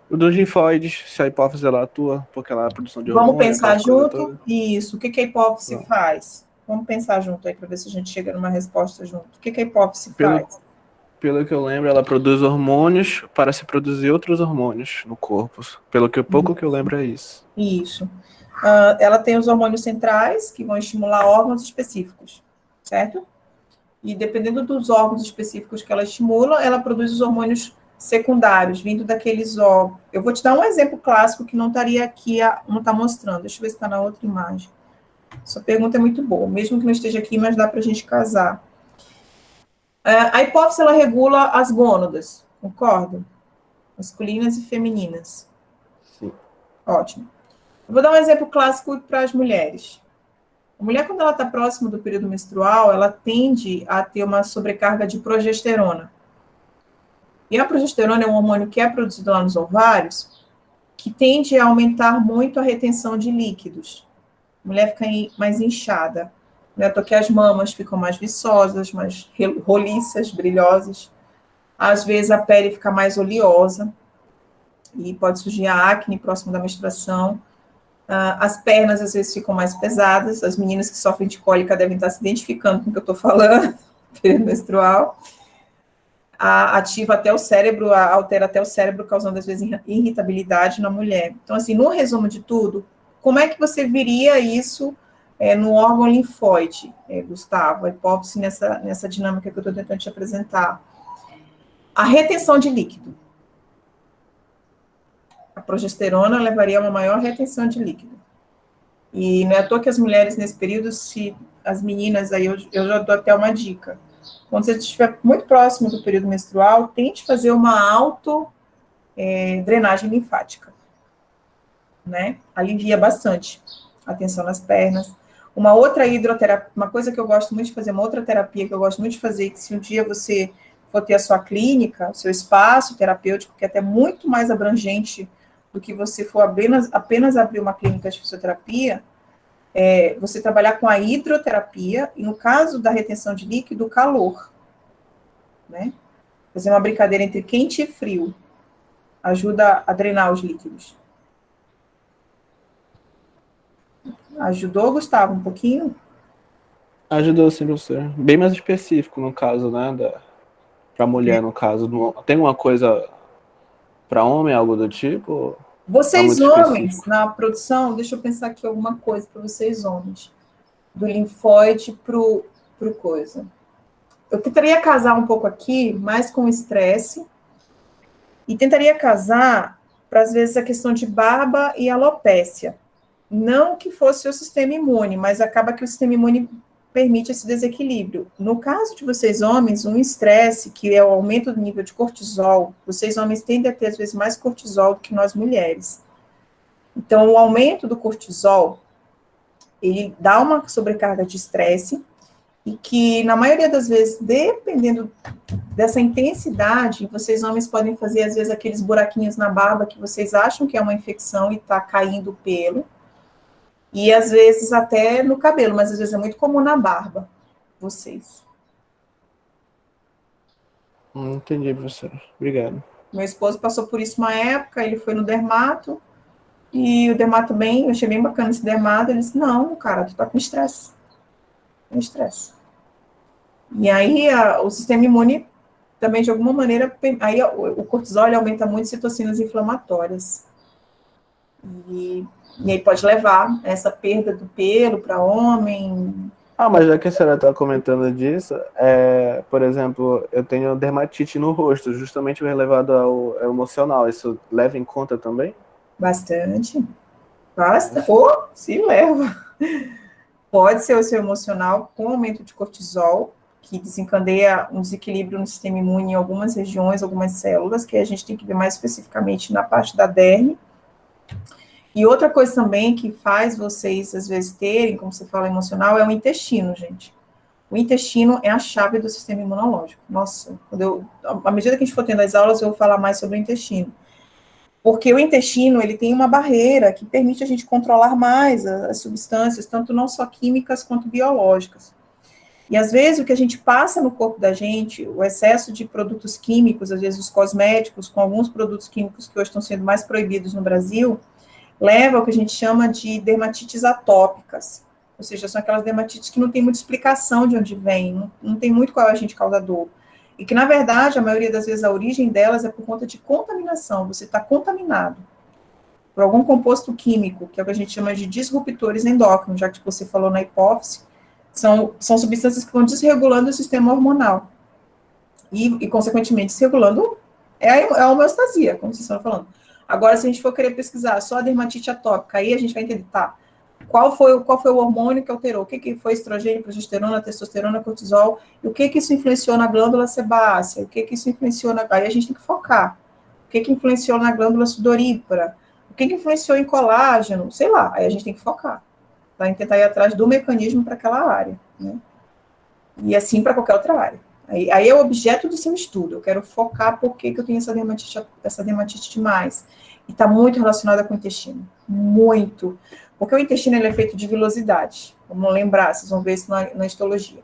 o dos linfóides, se a hipófise ela atua, porque ela é a produção de hormônio. Vamos pensar junto? Isso. O que a hipófise faz? Vamos pensar junto aí, para ver se a gente chega numa resposta junto. O que a hipófise faz? Pelo que eu lembro, ela produz hormônios para se produzir outros hormônios no corpo. Pelo que pouco que eu lembro é isso. Isso. Ela tem os hormônios centrais, que vão estimular órgãos específicos, certo? E dependendo dos órgãos específicos que ela estimula, ela produz os hormônios secundários, vindo daqueles órgãos. Eu vou te dar um exemplo clássico que não estaria aqui, não está mostrando. Deixa eu ver se está na outra imagem. Sua pergunta é muito boa, mesmo que não esteja aqui, mas dá para a gente casar. A hipófise, ela regula as gônadas, concorda? Masculinas e femininas. Sim. Ótimo. Eu vou dar um exemplo clássico para as mulheres. A mulher, quando ela está próxima do período menstrual, ela tende a ter uma sobrecarga de progesterona. E a progesterona é um hormônio que é produzido lá nos ovários, que tende a aumentar muito a retenção de líquidos. A mulher fica mais inchada, né? Porque as mamas ficam mais viçosas, mais roliças, brilhosas. Às vezes a pele fica mais oleosa e pode surgir a acne próximo da menstruação. As pernas às vezes ficam mais pesadas. As meninas que sofrem de cólica devem estar se identificando com o que eu estou falando, período menstrual. Ativa até o cérebro, altera até o cérebro, causando às vezes irritabilidade na mulher. Então, assim, no resumo de tudo, como é que você viria isso no órgão linfóide, Gustavo, a hipófise nessa dinâmica que eu estou tentando te apresentar? A retenção de líquido. A progesterona levaria a uma maior retenção de líquido. E não é à toa que as mulheres nesse período, se as meninas, aí eu já dou até uma dica. Quando você estiver muito próximo do período menstrual, tente fazer uma drenagem linfática, né? Alivia bastante a tensão nas pernas. Uma outra hidroterapia, uma coisa que eu gosto muito de fazer, uma outra terapia que eu gosto muito de fazer, que se um dia você for ter a sua clínica, o seu espaço terapêutico, que é até muito mais abrangente do que você for apenas abrir uma clínica de fisioterapia, você trabalhar com a hidroterapia, e no caso da retenção de líquido, o calor, né? Fazer uma brincadeira entre quente e frio, ajuda a drenar os líquidos. Ajudou, Gustavo, um pouquinho? Ajudou, sim, professor. Bem mais específico, no caso, né, para mulher, no caso. Tem uma coisa para homem, algo do tipo? Vocês homens, na produção, deixa eu pensar aqui alguma coisa para vocês homens, do linfóide pro coisa. Eu tentaria casar um pouco aqui, mais com estresse, e tentaria casar, para às vezes, a questão de barba e alopécia. Não que fosse o sistema imune, mas acaba que o sistema imune permite esse desequilíbrio. No caso de vocês homens, um estresse, que é o aumento do nível de cortisol, vocês homens tendem a ter, às vezes, mais cortisol do que nós mulheres. Então, o aumento do cortisol, ele dá uma sobrecarga de estresse, e que, na maioria das vezes, dependendo dessa intensidade, vocês homens podem fazer, às vezes, aqueles buraquinhos na barba que vocês acham que é uma infecção e está caindo o pelo, e às vezes até no cabelo, mas às vezes é muito comum na barba, vocês. Entendi, professor. Obrigado. Meu esposo passou por isso uma época, ele foi no dermato, e o dermato eu achei bem bacana esse dermato, ele disse, não, cara, tu tá com estresse. Com estresse. E aí o sistema imune também, de alguma maneira, aí o cortisol aumenta muito citocinas inflamatórias. E aí pode levar essa perda do pelo para homem. Mas já que a senhora está comentando disso, por exemplo, eu tenho dermatite no rosto, justamente relevado ao emocional. Isso leva em conta também? Bastante. Se leva. Pode ser o seu emocional com aumento de cortisol, que desencadeia um desequilíbrio no sistema imune em algumas regiões, algumas células, que a gente tem que ver mais especificamente na parte da derme. E outra coisa também que faz vocês, às vezes, terem, como você fala, emocional, é o intestino, gente. O intestino é a chave do sistema imunológico. Nossa, à medida que a gente for tendo as aulas, eu vou falar mais sobre o intestino. Porque o intestino, ele tem uma barreira que permite a gente controlar mais as substâncias, tanto não só químicas quanto biológicas. E, às vezes, o que a gente passa no corpo da gente, o excesso de produtos químicos, às vezes os cosméticos, com alguns produtos químicos que hoje estão sendo mais proibidos no Brasil, leva ao que a gente chama de dermatites atópicas. Ou seja, são aquelas dermatites que não tem muita explicação de onde vem, não tem muito qual é o agente causador. e que, na verdade, a maioria das vezes a origem delas é por conta de contaminação. Você está contaminado por algum composto químico, que é o que a gente chama de disruptores endócrinos, já que você falou na hipófise, são substâncias que vão desregulando o sistema hormonal. E consequentemente, desregulando a homeostasia, como vocês estão falando. Agora, se a gente for querer pesquisar só a dermatite atópica, aí a gente vai entender, tá, qual foi o hormônio que alterou, o que foi estrogênio, progesterona, testosterona, cortisol, e o que isso influenciou na glândula sebácea, o que isso influenciou aí a gente tem que focar. O que influenciou na glândula sudorípara, o que influenciou em colágeno, sei lá, aí a gente tem que focar, tá? Em tentar ir atrás do mecanismo para aquela área, né? E assim para qualquer outra área. Aí é o objeto do seu estudo. Eu quero focar por que eu tenho essa dermatite demais. E está muito relacionada com o intestino. Muito. Porque o intestino ele é feito de vilosidade. Vamos lembrar, vocês vão ver isso na histologia.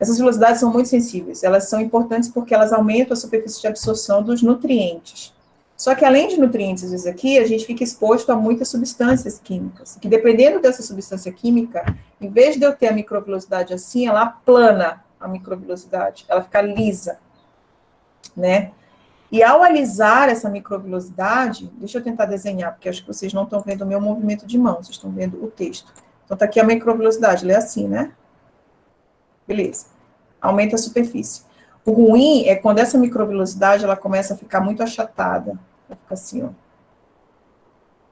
Essas vilosidades são muito sensíveis. Elas são importantes porque elas aumentam a superfície de absorção dos nutrientes. Só que além de nutrientes, às vezes aqui, a gente fica exposto a muitas substâncias químicas. Que dependendo dessa substância química, em vez de eu ter a microvilosidade assim, ela aplana a microvilosidade, ela fica lisa, né? E ao alisar essa microvilosidade, deixa eu tentar desenhar, porque acho que vocês não estão vendo o meu movimento de mão, vocês estão vendo o texto. Então tá aqui a microvilosidade, ela é assim, né? Beleza. Aumenta a superfície. O ruim é quando essa microvilosidade, ela começa a ficar muito achatada. Vai ficar assim, ó.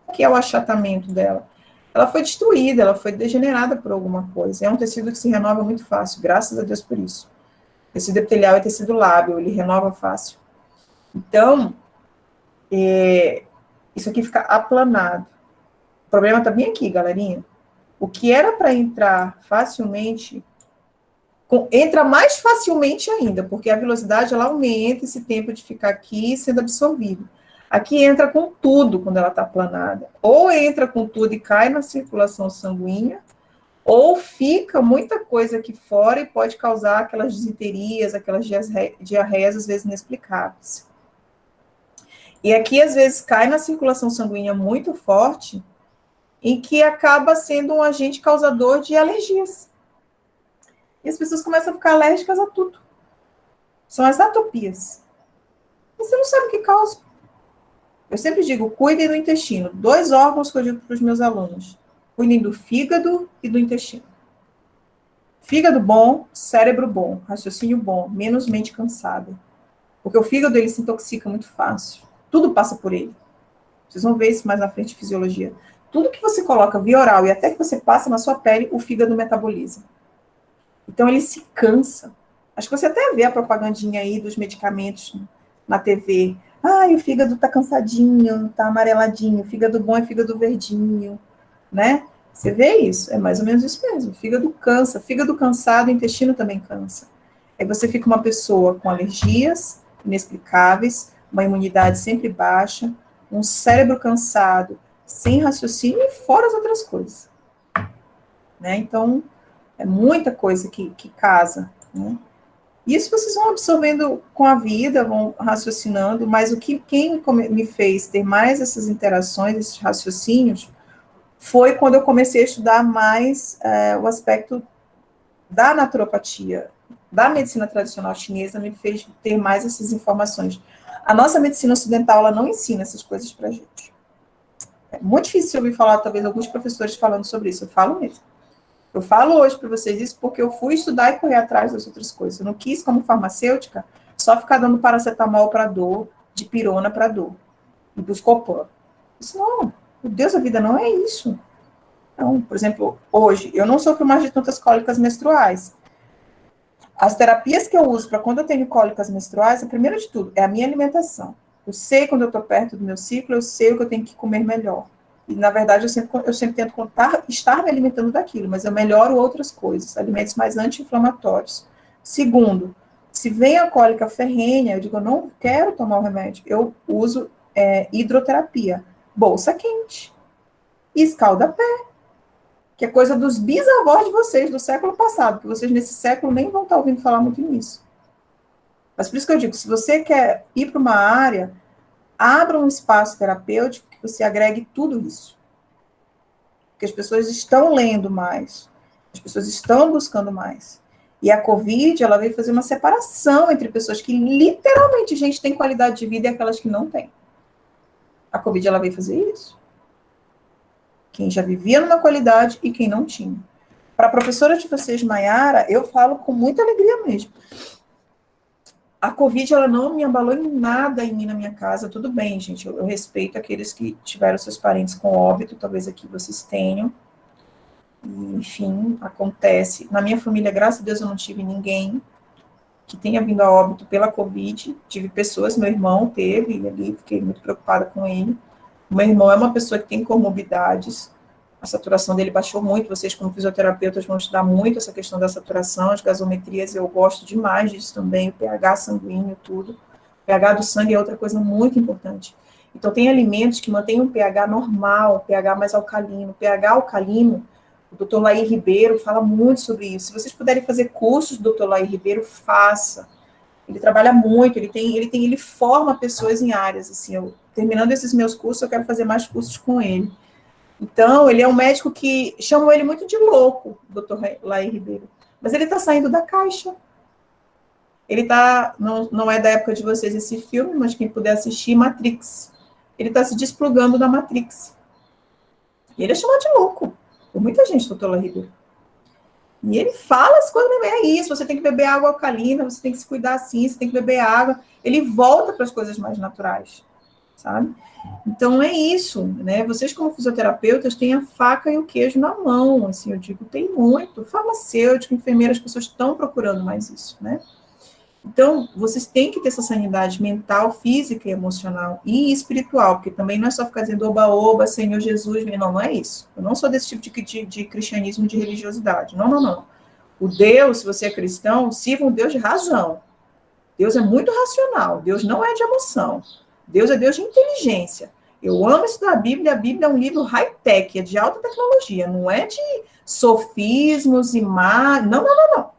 O que é o achatamento dela? Ela foi destruída, ela foi degenerada por alguma coisa. É um tecido que se renova muito fácil, graças a Deus por isso. Tecido epitelial é tecido lábil, ele renova fácil. Então, isso aqui fica aplanado. O problema tá bem aqui, galerinha. O que era para entrar facilmente, entra mais facilmente ainda, porque a velocidade, ela aumenta esse tempo de ficar aqui sendo absorvido. Aqui entra com tudo quando ela está aplanada. Ou entra com tudo e cai na circulação sanguínea, ou fica muita coisa aqui fora e pode causar aquelas disenterias, aquelas diarreias, às vezes, inexplicáveis. E aqui, às vezes, cai na circulação sanguínea muito forte, em que acaba sendo um agente causador de alergias. E as pessoas começam a ficar alérgicas a tudo. São as atopias. E você não sabe o que causa. Eu sempre digo, cuidem do intestino. 2 órgãos que eu digo para os meus alunos. Cuidem do fígado e do intestino. Fígado bom, cérebro bom, raciocínio bom, menos mente cansada. Porque o fígado, ele se intoxica muito fácil. Tudo passa por ele. Vocês vão ver isso mais na frente de fisiologia. Tudo que você coloca via oral e até que você passa na sua pele, o fígado metaboliza. Então, ele se cansa. Acho que você até vê a propagandinha aí dos medicamentos na TV. Ah, o fígado tá cansadinho, tá amareladinho. Fígado bom é fígado verdinho, né? Você vê isso? É mais ou menos isso mesmo. Fígado cansa. Fígado cansado, o intestino também cansa. Aí você fica uma pessoa com alergias inexplicáveis, uma imunidade sempre baixa, um cérebro cansado, sem raciocínio e fora as outras coisas. Né? Então, é muita coisa que casa, né? Isso vocês vão absorvendo com a vida, vão raciocinando, mas quem me fez ter mais essas interações, esses raciocínios, foi quando eu comecei a estudar mais o aspecto da naturopatia, da medicina tradicional chinesa, me fez ter mais essas informações. A nossa medicina ocidental, ela não ensina essas coisas pra gente. É muito difícil ouvir falar, talvez, alguns professores falando sobre isso, eu falo mesmo. Eu falo hoje para vocês isso porque eu fui estudar e correr atrás das outras coisas. Eu não quis, como farmacêutica, só ficar dando paracetamol para dor, dipirona para dor, e buscopan. Isso não, o Deus da vida não é isso. Então, por exemplo, hoje, eu não sofro mais de tantas cólicas menstruais. As terapias que eu uso para quando eu tenho cólicas menstruais, a primeira de tudo, é a minha alimentação. Eu sei quando eu estou perto do meu ciclo, eu sei o que eu tenho que comer melhor. E, na verdade, eu sempre tento estar me alimentando daquilo, mas eu melhoro outras coisas, alimentos mais anti-inflamatórios. Segundo, se vem a cólica ferrenha, eu digo, eu não quero tomar o remédio, eu uso hidroterapia, bolsa quente, escalda-pé, que é coisa dos bisavós de vocês, do século passado, que vocês nesse século nem vão estar ouvindo falar muito nisso. Mas por isso que eu digo, se você quer ir para uma área, abra um espaço terapêutico, que você agregue tudo isso. Porque as pessoas estão lendo mais, as pessoas estão buscando mais. E a Covid, ela veio fazer uma separação entre pessoas que literalmente, gente, tem qualidade de vida e aquelas que não têm. A Covid, ela veio fazer isso. Quem já vivia numa qualidade e quem não tinha. Para a professora de vocês, Maiara, eu falo com muita alegria mesmo. A Covid, ela não me abalou em nada em mim, na minha casa. Tudo bem, gente, eu respeito aqueles que tiveram seus parentes com óbito, talvez aqui vocês tenham. Enfim, acontece. Na minha família, graças a Deus, eu não tive ninguém que tenha vindo a óbito pela Covid. Tive pessoas, meu irmão teve, ali, fiquei muito preocupada com ele. Meu irmão é uma pessoa que tem comorbidades, a saturação dele baixou muito, vocês como fisioterapeutas vão estudar muito essa questão da saturação, as gasometrias, eu gosto demais disso também, o pH sanguíneo, tudo. O pH do sangue é outra coisa muito importante. Então, tem alimentos que mantêm um pH normal, um pH mais alcalino. O pH alcalino, o Dr. Laí Ribeiro fala muito sobre isso. Se vocês puderem fazer cursos do Dr. Laí Ribeiro, faça. Ele trabalha muito, ele forma pessoas em áreas, assim, terminando esses meus cursos, eu quero fazer mais cursos com ele. Então, ele é um médico que chamam ele muito de louco, Dr. Laí Ribeiro, mas ele está saindo da caixa. Ele está, não é da época de vocês esse filme, mas quem puder assistir, Matrix. Ele está se desplugando da Matrix. E ele é chamado de louco, por muita gente, Dr. Laí Ribeiro. E ele fala as coisas, é isso, você tem que beber água alcalina, você tem que se cuidar assim, você tem que beber água. Ele volta para as coisas mais naturais, sabe? Então, é isso, né? Vocês, como fisioterapeutas, têm a faca e o queijo na mão, assim, eu digo, tem muito. Farmacêutico, enfermeira, as pessoas estão procurando mais isso, né? Então, vocês têm que ter essa sanidade mental, física, emocional e espiritual, porque também não é só ficar dizendo oba-oba, Senhor Jesus, não é isso. Eu não sou desse tipo de cristianismo, de religiosidade. Não. O Deus, se você é cristão, sirva um Deus de razão. Deus é muito racional, Deus não é de emoção. Deus é Deus de inteligência. Eu amo estudar a Bíblia é um livro high-tech, é de alta tecnologia, não é de sofismos e não.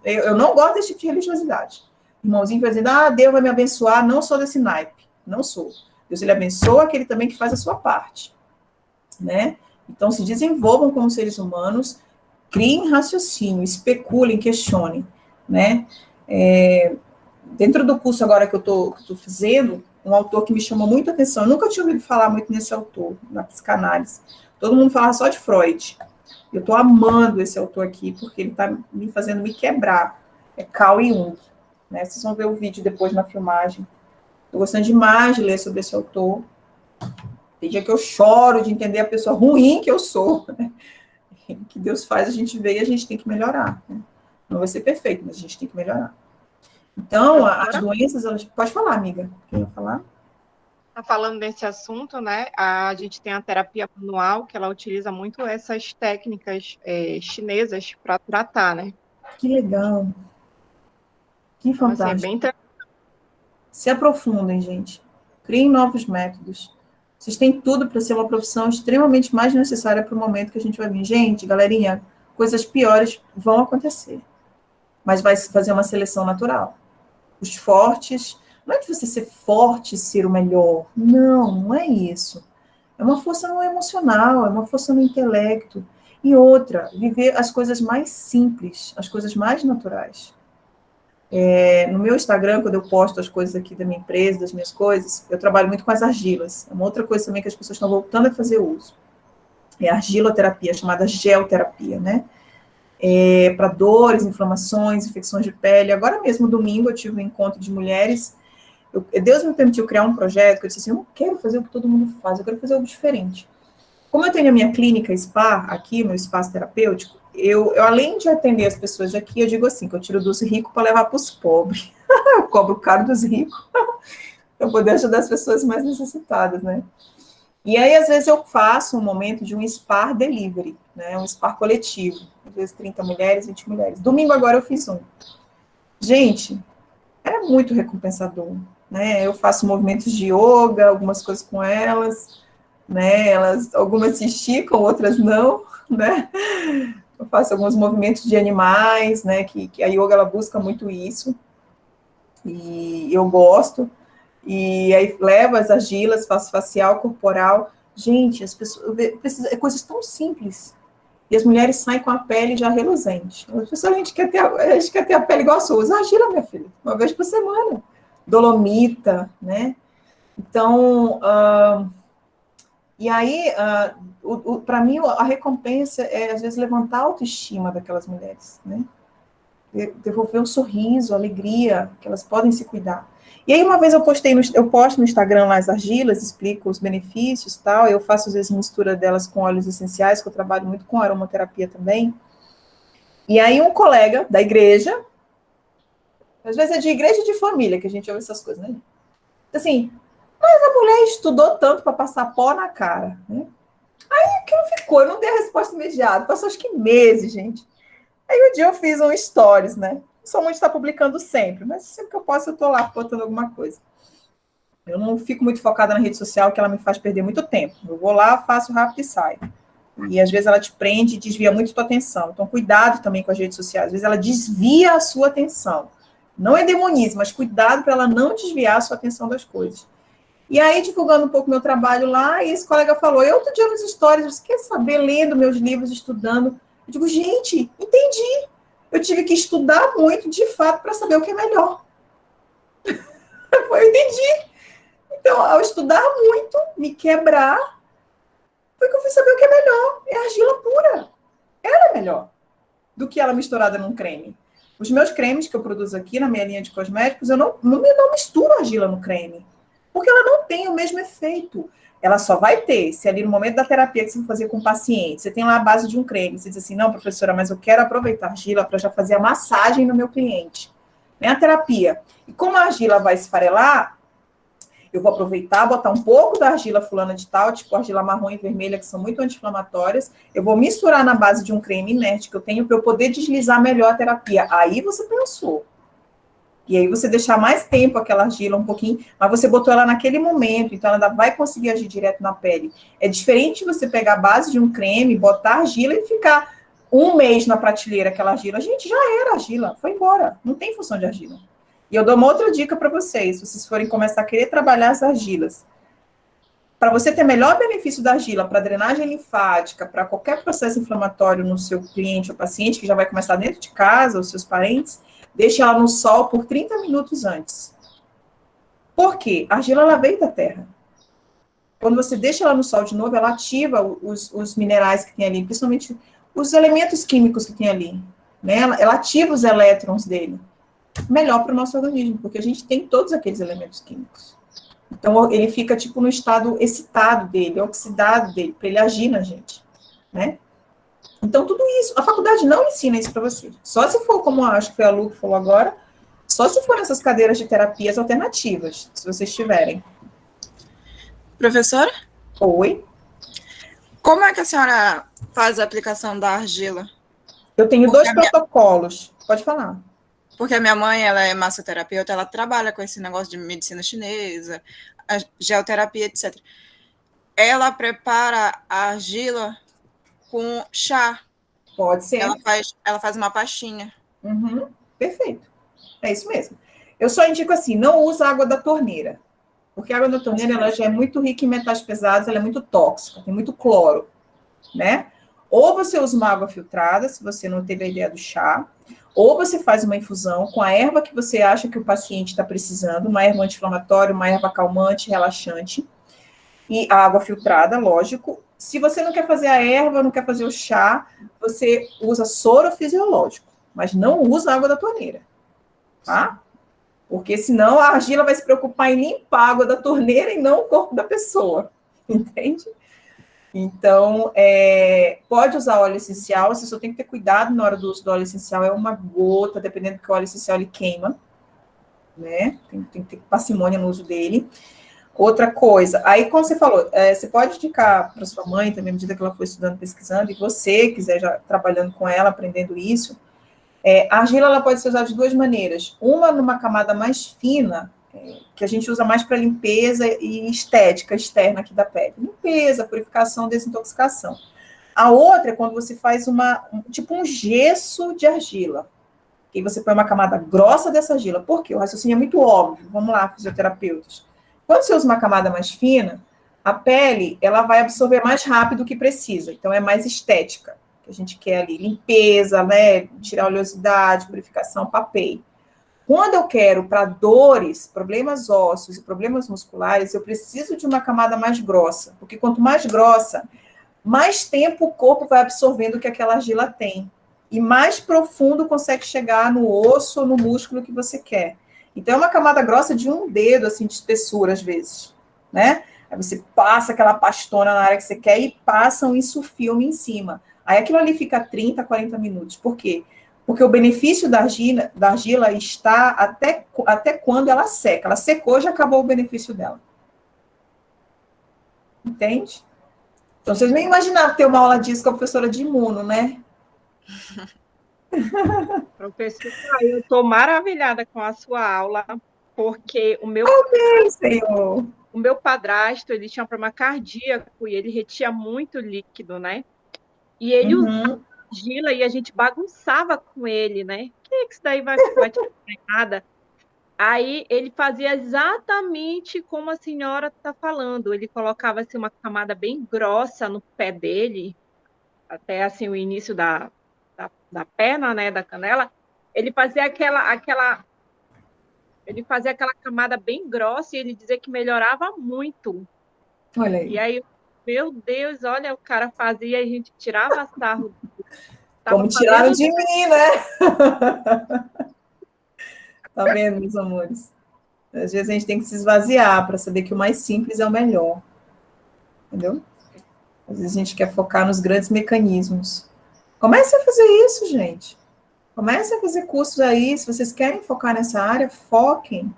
Eu não gosto desse tipo de religiosidade. Irmãozinho vai dizendo, Deus vai me abençoar, não sou desse naipe. Não sou. Deus, ele abençoa aquele também que faz a sua parte. Né? Então, se desenvolvam como seres humanos, criem raciocínio, especulem, questionem. Né? Dentro do curso agora que eu estou fazendo, um autor que me chamou muito a atenção, eu nunca tinha ouvido falar muito nesse autor, na psicanálise. Todo mundo fala só de Freud. Eu estou amando esse autor aqui, porque ele está me fazendo me quebrar. É Carl Jung. Né? Vocês vão ver o vídeo depois na filmagem. Estou gostando demais de ler sobre esse autor. Tem dia que eu choro de entender a pessoa ruim que eu sou. Né? Que Deus faz a gente ver e a gente tem que melhorar. Né? Não vai ser perfeito, mas a gente tem que melhorar. Então, as doenças, elas... Pode falar, amiga. Quem ia falar? Falando desse assunto, né, a gente tem a terapia manual, que ela utiliza muito essas técnicas chinesas para tratar, né? Que legal. Que fantástico. Então, assim, Se aprofundem, gente. Criem novos métodos. Vocês têm tudo para ser uma profissão extremamente mais necessária para o momento que a gente vai vir. Gente, galerinha, coisas piores vão acontecer. Mas vai fazer uma seleção natural. Os fortes... Não é de você ser forte, ser o melhor. Não é isso. É uma força no emocional, é uma força no intelecto. E outra, viver as coisas mais simples, as coisas mais naturais. No meu Instagram, quando eu posto as coisas aqui da minha empresa, das minhas coisas, eu trabalho muito com as argilas. É uma outra coisa também que as pessoas estão voltando a fazer uso. É a argiloterapia, chamada geoterapia, né? Para dores, inflamações, infecções de pele. Agora mesmo, domingo, eu tive um encontro de mulheres. Deus me permitiu criar um projeto que eu disse assim, eu não quero fazer o que todo mundo faz, eu quero fazer algo diferente. Como eu tenho a minha clínica spa aqui, meu espaço terapêutico, eu além de atender as pessoas aqui, eu digo assim, que eu tiro dos ricos para levar para os pobres. Eu cobro caro dos ricos para poder ajudar as pessoas mais necessitadas, né? E aí, às vezes, eu faço um momento de um spa delivery, né? Um spa coletivo. Às vezes 30 mulheres, 20 mulheres. Domingo agora eu fiz um. Gente, é muito recompensador. Né? Eu faço movimentos de yoga, algumas coisas com elas, né? Algumas se esticam, outras não, né? Eu faço alguns movimentos de animais, né? Que a yoga ela busca muito isso, e eu gosto, e aí levo as argilas, faço facial, corporal. Gente, as pessoas precisam, coisas tão simples, E as mulheres saem com a pele já reluzente. A gente quer ter a pele igual a sua. Usa argila, minha filha, uma vez por semana. Dolomita, né? Então, e aí, para mim, a recompensa é, às vezes, levantar a autoestima daquelas mulheres, né? Devolver um sorriso, a alegria, que elas podem se cuidar. E aí, uma vez eu posto no Instagram lá as argilas, explico os benefícios e tal, eu faço, às vezes, mistura delas com óleos essenciais, que eu trabalho muito com aromaterapia também. E aí, um colega da igreja, às vezes é de igreja de família que a gente ouve essas coisas, né? Assim, mas a mulher estudou tanto para passar pó na cara, né? Aí aquilo ficou, eu não dei a resposta imediata, passou acho que meses, gente. Aí um dia eu fiz um stories, né? Não sou muito estar publicando sempre, mas sempre que eu posso eu tô lá botando alguma coisa. Eu não fico muito focada na rede social, que ela me faz perder muito tempo. Eu vou lá, faço rápido e saio. E às vezes ela te prende e desvia muito a tua atenção. Então cuidado também com as redes sociais. Às vezes ela desvia a sua atenção. Não é demonismo, mas cuidado para ela não desviar a sua atenção das coisas. E aí, divulgando um pouco meu trabalho lá, e esse colega falou, eu outro dia nos stories, você quer saber, lendo meus livros, estudando? Eu digo, gente, entendi. Eu tive que estudar muito, de fato, para saber o que é melhor. Eu entendi. Então, ao estudar muito, me quebrar, foi que eu fui saber o que é melhor. É argila pura. Ela é melhor do que ela misturada num creme. Os meus cremes que eu produzo aqui na minha linha de cosméticos, eu não misturo argila no creme. Porque ela não tem o mesmo efeito. Ela só vai ter, se ali no momento da terapia que você vai fazer com o paciente, você tem lá a base de um creme, você diz assim, não, professora, mas eu quero aproveitar a argila para já fazer a massagem no meu cliente. Né, a terapia. E como a argila vai esfarelar, eu vou aproveitar, botar um pouco da argila fulana de tal, tipo argila marrom e vermelha, que são muito anti-inflamatórias, eu vou misturar na base de um creme inerte que eu tenho para eu poder deslizar melhor a terapia. Aí você pensou. E aí você deixar mais tempo aquela argila um pouquinho, mas você botou ela naquele momento, então ela ainda vai conseguir agir direto na pele. É diferente de você pegar a base de um creme, botar argila e ficar um mês na prateleira aquela argila. Gente, já era argila, foi embora, não tem função de argila. E eu dou uma outra dica para vocês, se vocês forem começar a querer trabalhar as argilas. Para você ter melhor benefício da argila, para drenagem linfática, para qualquer processo inflamatório no seu cliente ou paciente, que já vai começar dentro de casa, os seus parentes, deixe ela no sol por 30 minutos antes. Por quê? A argila, ela veio da terra. Quando você deixa ela no sol de novo, ela ativa os minerais que tem ali, principalmente os elementos químicos que tem ali. Né? Ela ativa os elétrons dele. Melhor para o nosso organismo, porque a gente tem todos aqueles elementos químicos. Então, ele fica, tipo, no estado excitado dele, oxidado dele, para ele agir na gente. Né? Então, tudo isso, a faculdade não ensina isso para você. Só se for, como acho que foi a Lu que falou agora, só se for nessas cadeiras de terapias alternativas, se vocês tiverem. Professora? Oi. Como é que a senhora faz a aplicação da argila? Eu tenho dois protocolos. Pode falar. Porque a minha mãe, ela é massoterapeuta, ela trabalha com esse negócio de medicina chinesa, a geoterapia, etc. Ela prepara a argila com chá. Pode ser. Ela faz uma pastinha. Uhum, perfeito. É isso mesmo. Eu só indico assim, não usa água da torneira. Porque a água da torneira, ela já é muito rica em metais pesados, ela é muito tóxica, tem muito cloro, né? Ou você usa uma água filtrada, se você não teve a ideia do chá, ou você faz uma infusão com a erva que você acha que o paciente está precisando, uma erva anti-inflamatória, uma erva calmante, relaxante, e a água filtrada, lógico. Se você não quer fazer a erva, não quer fazer o chá, você usa soro fisiológico, mas não usa água da torneira, tá? Porque senão a argila vai se preocupar em limpar a água da torneira e não o corpo da pessoa, entende? Então, pode usar óleo essencial, você só tem que ter cuidado na hora do uso do óleo essencial, é uma gota, dependendo do que o óleo essencial ele queima, né? Tem que ter parcimônia no uso dele. Outra coisa, aí como você falou, você pode indicar para sua mãe também, à medida que ela for estudando, pesquisando, e você quiser já trabalhando com ela, aprendendo isso, a argila ela pode ser usada de duas maneiras. Uma numa camada mais fina, que a gente usa mais para limpeza e estética externa aqui da pele. Limpeza, purificação, desintoxicação. A outra é quando você faz tipo um gesso de argila. E você põe uma camada grossa dessa argila. Por quê? O raciocínio é muito óbvio. Vamos lá, fisioterapeutas. Quando você usa uma camada mais fina, a pele ela vai absorver mais rápido do que precisa. Então, é mais estética. que a gente quer ali, limpeza, né, tirar oleosidade, purificação, papei. Quando eu quero para dores, problemas ósseos e problemas musculares, eu preciso de uma camada mais grossa, porque quanto mais grossa, mais tempo o corpo vai absorvendo o que aquela argila tem, e mais profundo consegue chegar no osso ou no músculo que você quer. Então, é uma camada grossa de um dedo, assim, de espessura, às vezes, né? Aí você passa aquela pastona na área que você quer e passa um insufilme em cima. Aí aquilo ali fica 30, 40 minutos. Por quê? Porque o benefício da argila está até quando ela seca. Ela secou, já acabou o benefício dela. Entende? Então, vocês nem imaginavam ter uma aula disso com a professora de imuno, né? Professora, eu estou maravilhada com a sua aula, porque o meu padrasto, ele tinha problema cardíaco e ele retia muito líquido, né? E ele usava argila e a gente bagunçava com ele, né? Que isso daí vai te fazer nada? Aí ele fazia exatamente como a senhora está falando. Ele colocava assim, uma camada bem grossa no pé dele, até assim o início da perna, né, da canela. Ele fazia aquela camada bem grossa e ele dizia que melhorava muito. Olha aí. E aí, meu Deus, olha, o cara fazia e a gente tirava sarro. Como tiraram de mim, né? Tá vendo, meus amores? Às vezes a gente tem que se esvaziar para saber que o mais simples é o melhor. Entendeu? Às vezes a gente quer focar nos grandes mecanismos. Comece a fazer isso, gente. Comece a fazer cursos aí. Se vocês querem focar nessa área, foquem.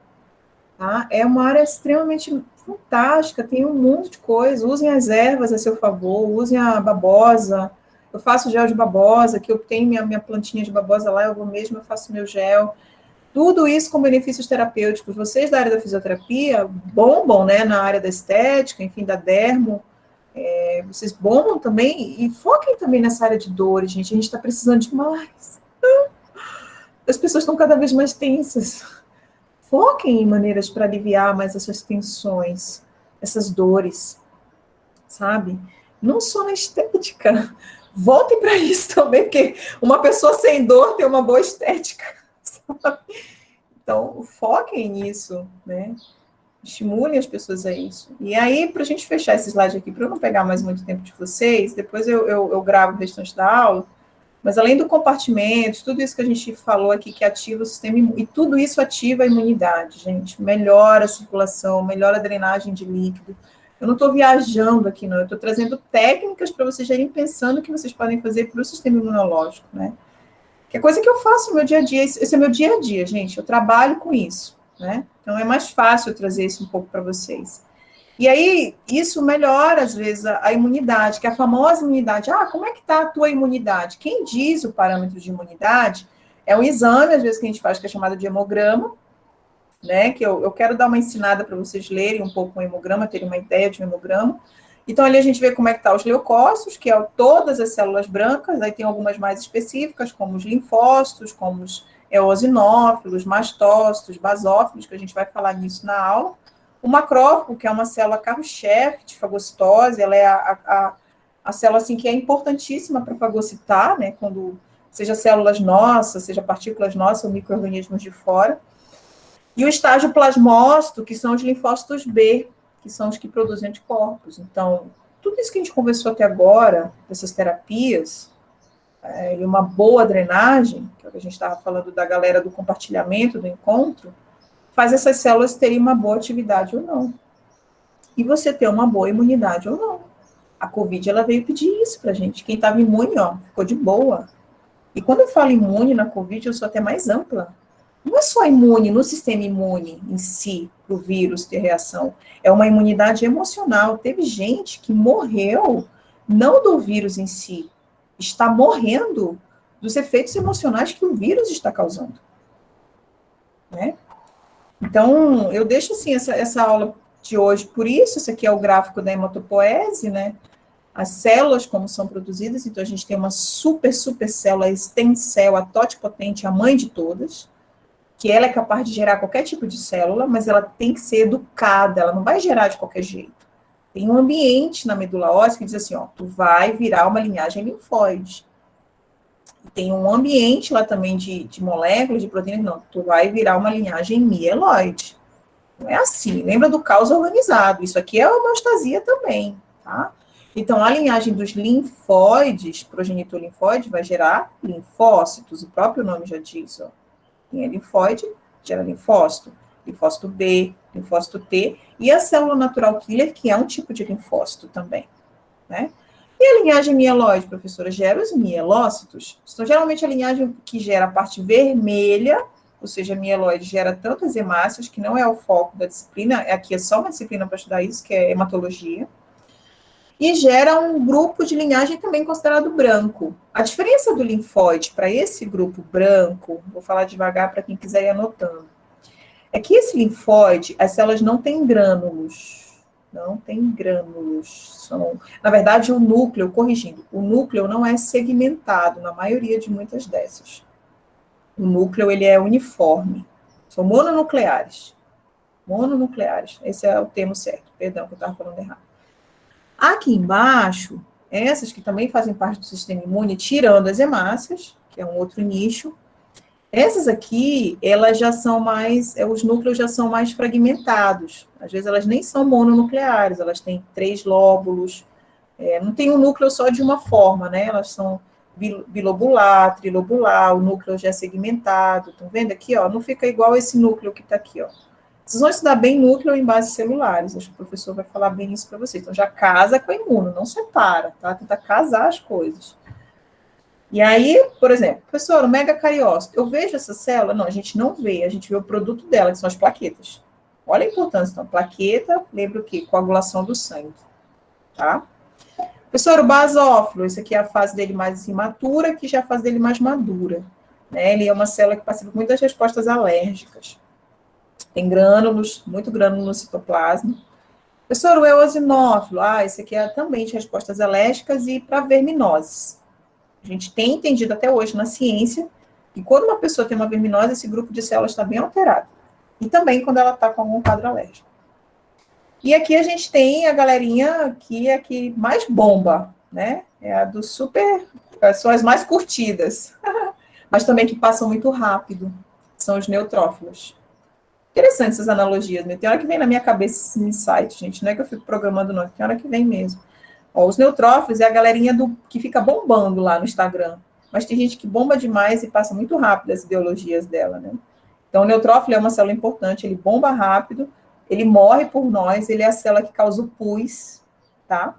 Tá? É uma área extremamente fantástica, tem um mundo de coisas. Usem as ervas a seu favor, usem a babosa. Eu faço gel de babosa, que eu tenho minha plantinha de babosa lá, eu faço meu gel. Tudo isso com benefícios terapêuticos. Vocês da área da fisioterapia bombam, né, na área da estética, enfim, da dermo. Vocês bombam também e foquem também nessa área de dores, gente. A gente está precisando de mais. As pessoas estão cada vez mais tensas. Foquem em maneiras para aliviar mais essas tensões, essas dores, sabe? Não só na estética. Voltem para isso também, porque uma pessoa sem dor tem uma boa estética, sabe? Então, foquem nisso, né? Estimulem as pessoas a isso. E aí, para a gente fechar esse slide aqui, para eu não pegar mais muito tempo de vocês, depois eu gravo o restante da aula, mas além do compartimento, tudo isso que a gente falou aqui que ativa o sistema imune, e tudo isso ativa a imunidade, gente. Melhora a circulação, melhora a drenagem de líquido. Eu não estou viajando aqui, não. Eu estou trazendo técnicas para vocês já irem pensando o que vocês podem fazer para o sistema imunológico, né? Que é coisa que eu faço no meu dia a dia. Esse é meu dia a dia, gente. Eu trabalho com isso, né? Então, é mais fácil eu trazer isso um pouco para vocês. E aí, isso melhora, às vezes, a imunidade, que é a famosa imunidade. Ah, como é que está a tua imunidade? Quem diz o parâmetro de imunidade é um exame, às vezes, que a gente faz, que é chamado de hemograma, né? Que eu quero dar uma ensinada para vocês lerem um pouco o hemograma, terem uma ideia de um hemograma. Então, ali a gente vê como é que está os leucócitos, que é todas as células brancas, aí tem algumas mais específicas, como os linfócitos, como os eosinófilos, mastócitos, basófilos, que a gente vai falar nisso na aula. O macrófago, que é uma célula carro-chefe de fagocitose, ela é a célula assim, que é importantíssima para fagocitar, né? Quando, seja células nossas, seja partículas nossas ou micro-organismos de fora. E o estágio plasmócito, que são os linfócitos B, que são os que produzem anticorpos. Então, tudo isso que a gente conversou até agora, dessas terapias, e uma boa drenagem, que é o que a gente estava falando da galera do compartilhamento, do encontro, faz essas células terem uma boa atividade ou não. E você ter uma boa imunidade ou não. A Covid, ela veio pedir isso pra gente. Quem estava imune, ó, ficou de boa. E quando eu falo imune na Covid, eu sou até mais ampla. Não é só imune no sistema imune em si, para o vírus ter reação. É uma imunidade emocional. Teve gente que morreu, não do vírus em si, está morrendo dos efeitos emocionais que o vírus está causando. Né? Então, eu deixo assim essa aula de hoje, por isso, esse aqui é o gráfico da hematopoese, né? As células, como são produzidas, então a gente tem uma super célula, a stem cell, a totipotente, a mãe de todas, que ela é capaz de gerar qualquer tipo de célula, mas ela tem que ser educada, ela não vai gerar de qualquer jeito. Tem um ambiente na medula óssea que diz assim, ó, tu vai virar uma linhagem linfóide. tem um ambiente lá também de moléculas, de proteínas, não, tu vai virar uma linhagem mieloide. Não é assim, lembra do caos organizado, isso aqui é homeostasia também, tá? Então, a linhagem dos linfóides, progenitor linfóide, vai gerar linfócitos, o próprio nome já diz, ó. Quem é linfóide, gera linfócito, linfócito B, linfócito T, e a célula natural killer, que é um tipo de linfócito também, né? E a linhagem mieloide, professora, gera os mielócitos. Então, geralmente, a linhagem que gera a parte vermelha, ou seja, a mieloide gera tantas hemácias, que não é o foco da disciplina, aqui é só uma disciplina para estudar isso, que é hematologia, e gera um grupo de linhagem também considerado branco. A diferença do linfóide para esse grupo branco, vou falar devagar para quem quiser ir anotando, é que esse linfóide, as células não têm grânulos. Não tem grânulos. Na verdade, o núcleo, corrigindo, o núcleo não é segmentado na maioria de muitas dessas. O núcleo, ele é uniforme. São mononucleares. Mononucleares. Esse é o termo certo. Perdão, que eu estava falando errado. Aqui embaixo, essas que também fazem parte do sistema imune, tirando as hemácias, que é um outro nicho, essas aqui, elas já são mais, os núcleos já são mais fragmentados. Às vezes elas nem são mononucleares, elas têm 3 lóbulos, não tem um núcleo só de uma forma, né? Elas são bilobular, trilobular, o núcleo já é segmentado. Estão vendo aqui, ó? Não fica igual esse núcleo que está aqui, ó. Vocês vão estudar bem núcleo em bases celulares, acho que o professor vai falar bem isso para vocês. Então, já casa com a imuno, não separa, tá? Tenta casar as coisas. E aí, por exemplo, professor, o megacariócito, eu vejo essa célula? Não, a gente não vê, a gente vê o produto dela, que são as plaquetas. Olha a importância, então, plaqueta, lembra o quê? Coagulação do sangue, tá? Professor, o basófilo, isso aqui é a fase dele mais imatura, que já é a fase dele mais madura, né? Ele é uma célula que participa de muitas respostas alérgicas. Tem grânulos, muito grânulo no citoplasma. Professor, o eosinófilo, esse aqui é também de respostas alérgicas e para verminoses. A gente tem entendido até hoje na ciência que quando uma pessoa tem uma verminose, esse grupo de células está bem alterado. E também quando ela está com algum quadro alérgico. E aqui a gente tem a galerinha que é a que mais bomba, né? É a do super, são as mais curtidas, mas também que passam muito rápido, são os neutrófilos. Interessante essas analogias, né? Tem hora que vem na minha cabeça esse insight, gente, não é que eu fico programando não, tem hora que vem mesmo. Ó, os neutrófilos é a galerinha que fica bombando lá no Instagram, mas tem gente que bomba demais e passa muito rápido as ideologias dela, né? Então, o neutrófilo é uma célula importante, ele bomba rápido, ele morre por nós, ele é a célula que causa o pus, tá?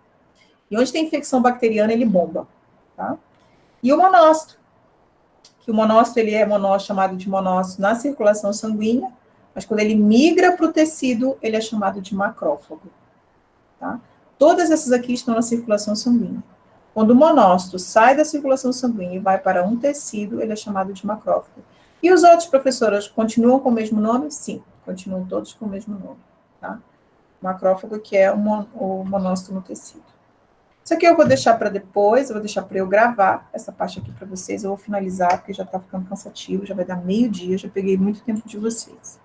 E onde tem infecção bacteriana, ele bomba, tá? E o monócito, que o monócito, ele é chamado de monócito na circulação sanguínea, mas quando ele migra para o tecido, ele é chamado de macrófago, tá? Todas essas aqui estão na circulação sanguínea. Quando o monócito sai da circulação sanguínea e vai para um tecido, ele é chamado de macrófago. E os outros, professoras, continuam com o mesmo nome? Sim, continuam todos com o mesmo nome, tá? Macrófago, que é o monócito no tecido. Isso aqui eu vou deixar para depois, eu vou deixar para eu gravar essa parte aqui para vocês. Eu vou finalizar, porque já está ficando cansativo, já vai dar meio-dia, já peguei muito tempo de vocês.